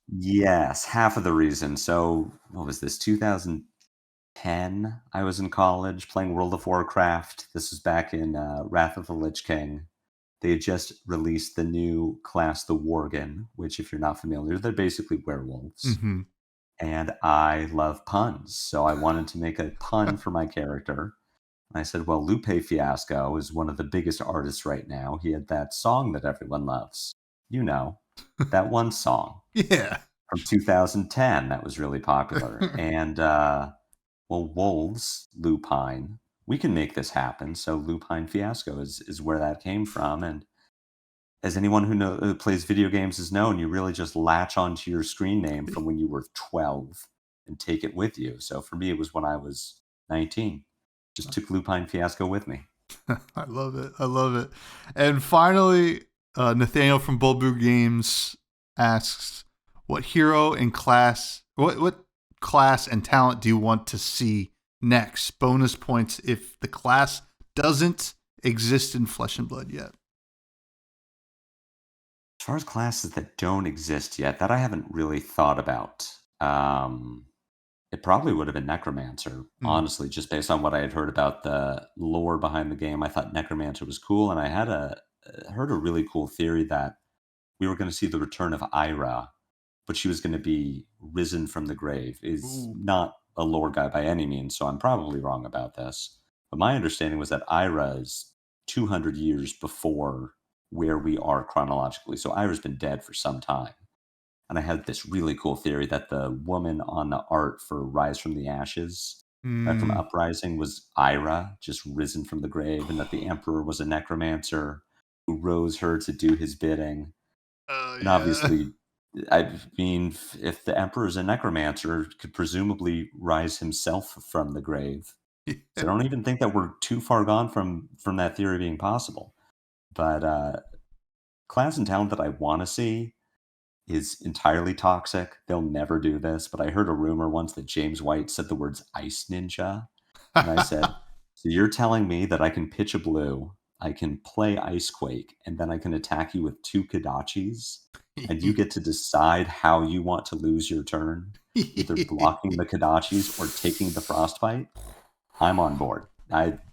Yes, half of the reason. So what was this? 2010. I was in college playing World of Warcraft. This was back in Wrath of the Lich King. They had just released the new class, the Worgen, which, if you're not familiar, they're basically werewolves.
Mm-hmm.
And I love puns, so I wanted to make a pun for my character. And I said, well, Lupe Fiasco is one of the biggest artists right now. He had that song that everyone loves. You know, that one song.
Yeah.
From 2010 that was really popular. And, well, wolves, Lupine, we can make this happen. So Lupine Fiasco is where that came from. And as anyone who plays video games has known, you really just latch onto your screen name from when you were 12 and take it with you. So for me, it was when I was 19. Just took Lupine Fiasco with me.
I love it. And finally, Nathaniel from Bulbu Games asks, what hero and class, what class and talent do you want to see next? Bonus points if the class doesn't exist in Flesh and Blood yet.
As far as classes that don't exist yet, that I haven't really thought about. It probably would have been Necromancer, honestly, just based on what I had heard about the lore behind the game. I thought Necromancer was cool, and I had heard a really cool theory that we were going to see the return of Ira, but she was going to be risen from the grave. Is not a lore guy by any means, so I'm probably wrong about this. But my understanding was that Ira is 200 years before where we are chronologically. So Ira's been dead for some time. And I had this really cool theory that the woman on the art for Rise from the Ashes, right from Uprising, was Ira, just risen from the grave, and that the Emperor was a necromancer who rose her to do his bidding. And obviously, I mean, if the Emperor is a necromancer, could presumably rise himself from the grave. So I don't even think that we're too far gone from that theory being possible. But class and talent that I want to see is entirely toxic. They'll never do this, but I heard a rumor once that James White said the words ice ninja. And I said, so you're telling me that I can pitch a blue, I can play Icequake, and then I can attack you with 2 Kodachis, and you get to decide how you want to lose your turn, either blocking the Kodachis or taking the Frostbite? I'm on board.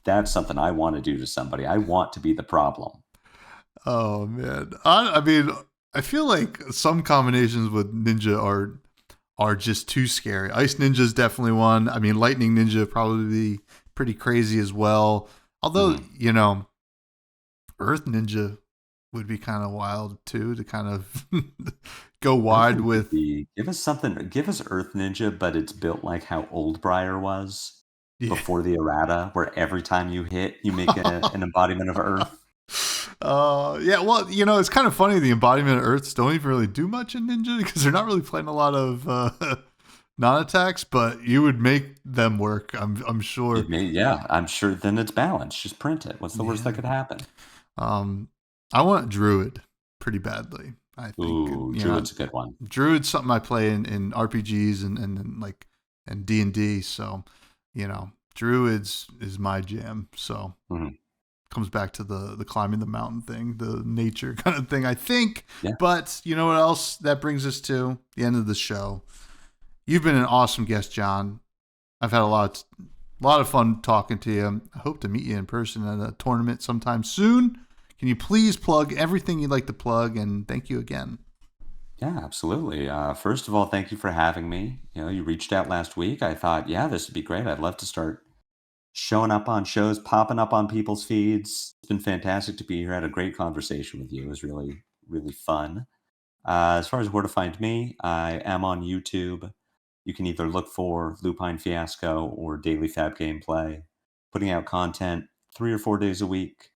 That's something I want to do to somebody. I want to be the problem.
Oh man, I mean, I feel like some combinations with ninja are just too scary. Ice Ninja is definitely one. I mean, Lightning Ninja probably pretty crazy as well. Although,
Mhm.
Earth Ninja would be kind of wild too to kind of go
Earth
wide
Ninja would
with.
be give us something. Give us Earth Ninja, but it's built like how Old Briar was
Yeah.
before the errata, where every time you hit, you make an embodiment of Earth.
Yeah, well, it's kind of funny. The embodiment of Earths don't even really do much in Ninja because they're not really playing a lot of non-attacks, but you would make them work. I'm sure.
Yeah, I'm sure. Then it's balanced. Just print it. What's the worst that
Yeah.
could happen?
Um, I want Druid pretty badly. I think
Ooh, Druid's a good one.
Druid's something I play in RPGs and like and D&D. So, Druids is my jam. So
Mhm.
comes back to the climbing the mountain thing, the nature kind of thing, I think.
Yeah.
But you know what else that brings us to? The end of the show. You've been an awesome guest, John. I've had a lot of fun talking to you. I hope to meet you in person at a tournament sometime soon. Can you please plug everything you'd like to plug? And thank you again.
Yeah, absolutely. First of all, thank you for having me. You reached out last week. I thought, yeah, this would be great. I'd love to start showing up on shows, popping up on people's feeds. It's been fantastic to be here. I had a great conversation with you. It was really, really fun. As far as where to find me, I am on YouTube. You can either look for Lupine Fiasco or Daily Fab Gameplay. Putting out content 3 or 4 days a week,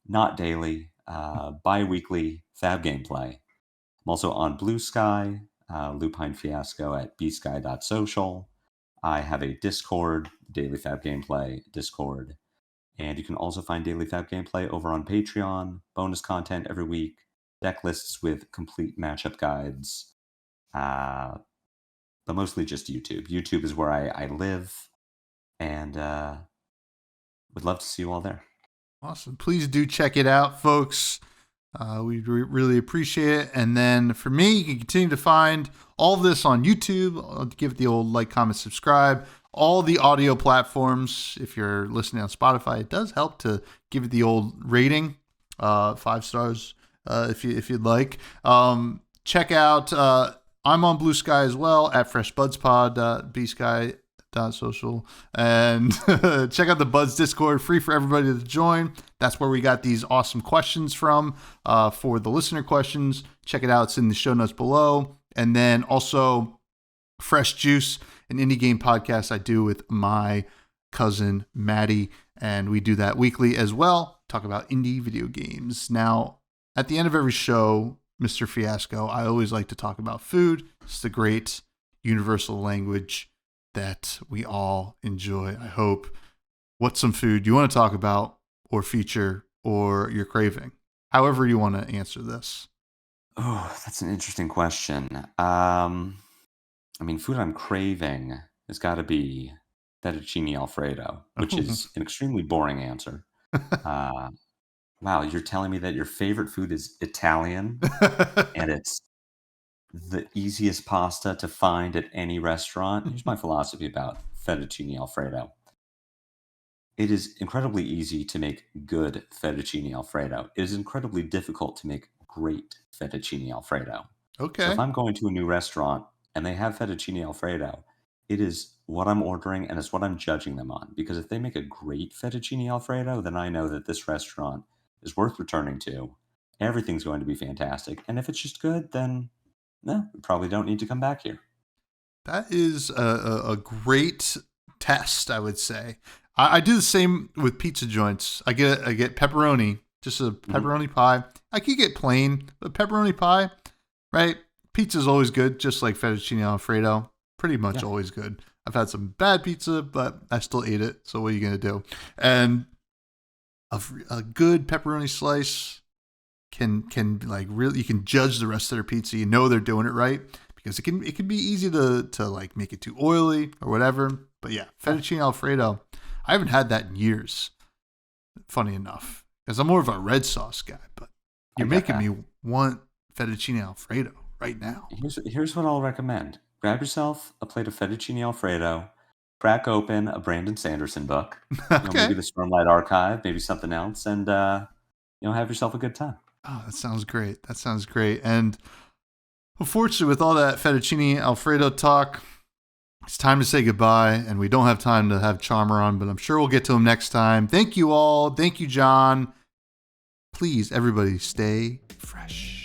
not daily, bi weekly Fab Gameplay. I'm also on Blue Sky, Lupine Fiasco at bsky.social. I have a Discord, Daily Fab Gameplay Discord. And you can also find Daily Fab Gameplay over on Patreon, bonus content every week, deck lists with complete matchup guides, but mostly just YouTube. YouTube is where I live, and would love to see you all there.
Awesome. Please do check it out, folks. We really appreciate it. And then for me, you can continue to find all of this on YouTube. I'll give it the old like, comment, subscribe. All the audio platforms. If you're listening on Spotify, it does help to give it the old rating, 5 stars, if you'd like. Check out. I'm on Blue Sky as well at freshbudspod. Bsky.social, and check out the Buds Discord, free for everybody to join. That's where we got these awesome questions from for the listener questions. Check it out. It's in the show notes below. And then also Fresh Juice, an indie game podcast I do with my cousin Maddie, and we do that weekly as well. Talk about indie video games. Now, at the end of every show, Mr. Fiasco, I always like to talk about food. It's the great universal language that we all enjoy, I hope. What's some food you want to talk about or feature or you're craving? However you want to answer this.
Oh, that's an interesting question. I mean, food I'm craving has got to be fettuccine alfredo, which is an extremely boring answer. Uh, wow, you're telling me that your favorite food is Italian and it's the easiest pasta to find at any restaurant? Here's my philosophy about fettuccine alfredo. It is incredibly easy to make good fettuccine alfredo. It is incredibly difficult to make great fettuccine alfredo. So if
Okay.
I'm going to a new restaurant and they have fettuccine alfredo, it is what I'm ordering and it's what I'm judging them on. Because if they make a great fettuccine alfredo, then I know that this restaurant is worth returning to. Everything's going to be fantastic. And if it's just good, then no, we probably don't need to come back here.
That is a great test, I would say. I do the same with pizza joints. I get pepperoni, just a
Mhm.
pepperoni pie. I could get plain, but pepperoni pie, right? Pizza's always good, just like fettuccine alfredo. Pretty much
Yeah.
always good. I've had some bad pizza, but I still ate it. So what are you gonna do? And a good pepperoni slice can like really, you can judge the rest of their pizza. You know they're doing it right because it can be easy to like make it too oily or whatever. But yeah,
Yeah.
fettuccine alfredo. I haven't had that in years. Funny enough, because I'm more of a red sauce guy. But
I
you're
get
making
that.
me want fettuccine alfredo right now.
Here's what I'll recommend. Grab yourself a plate of fettuccine alfredo, crack open a Brandon Sanderson book, maybe
Okay.
the Stormlight Archive, maybe something else, and have yourself a good time.
Oh, that sounds great. That sounds great. And unfortunately, with all that fettuccine Alfredo talk, it's time to say goodbye, and we don't have time to have Charmer on, but I'm sure we'll get to him next time. Thank you all. Thank you, John. Please, everybody, stay fresh.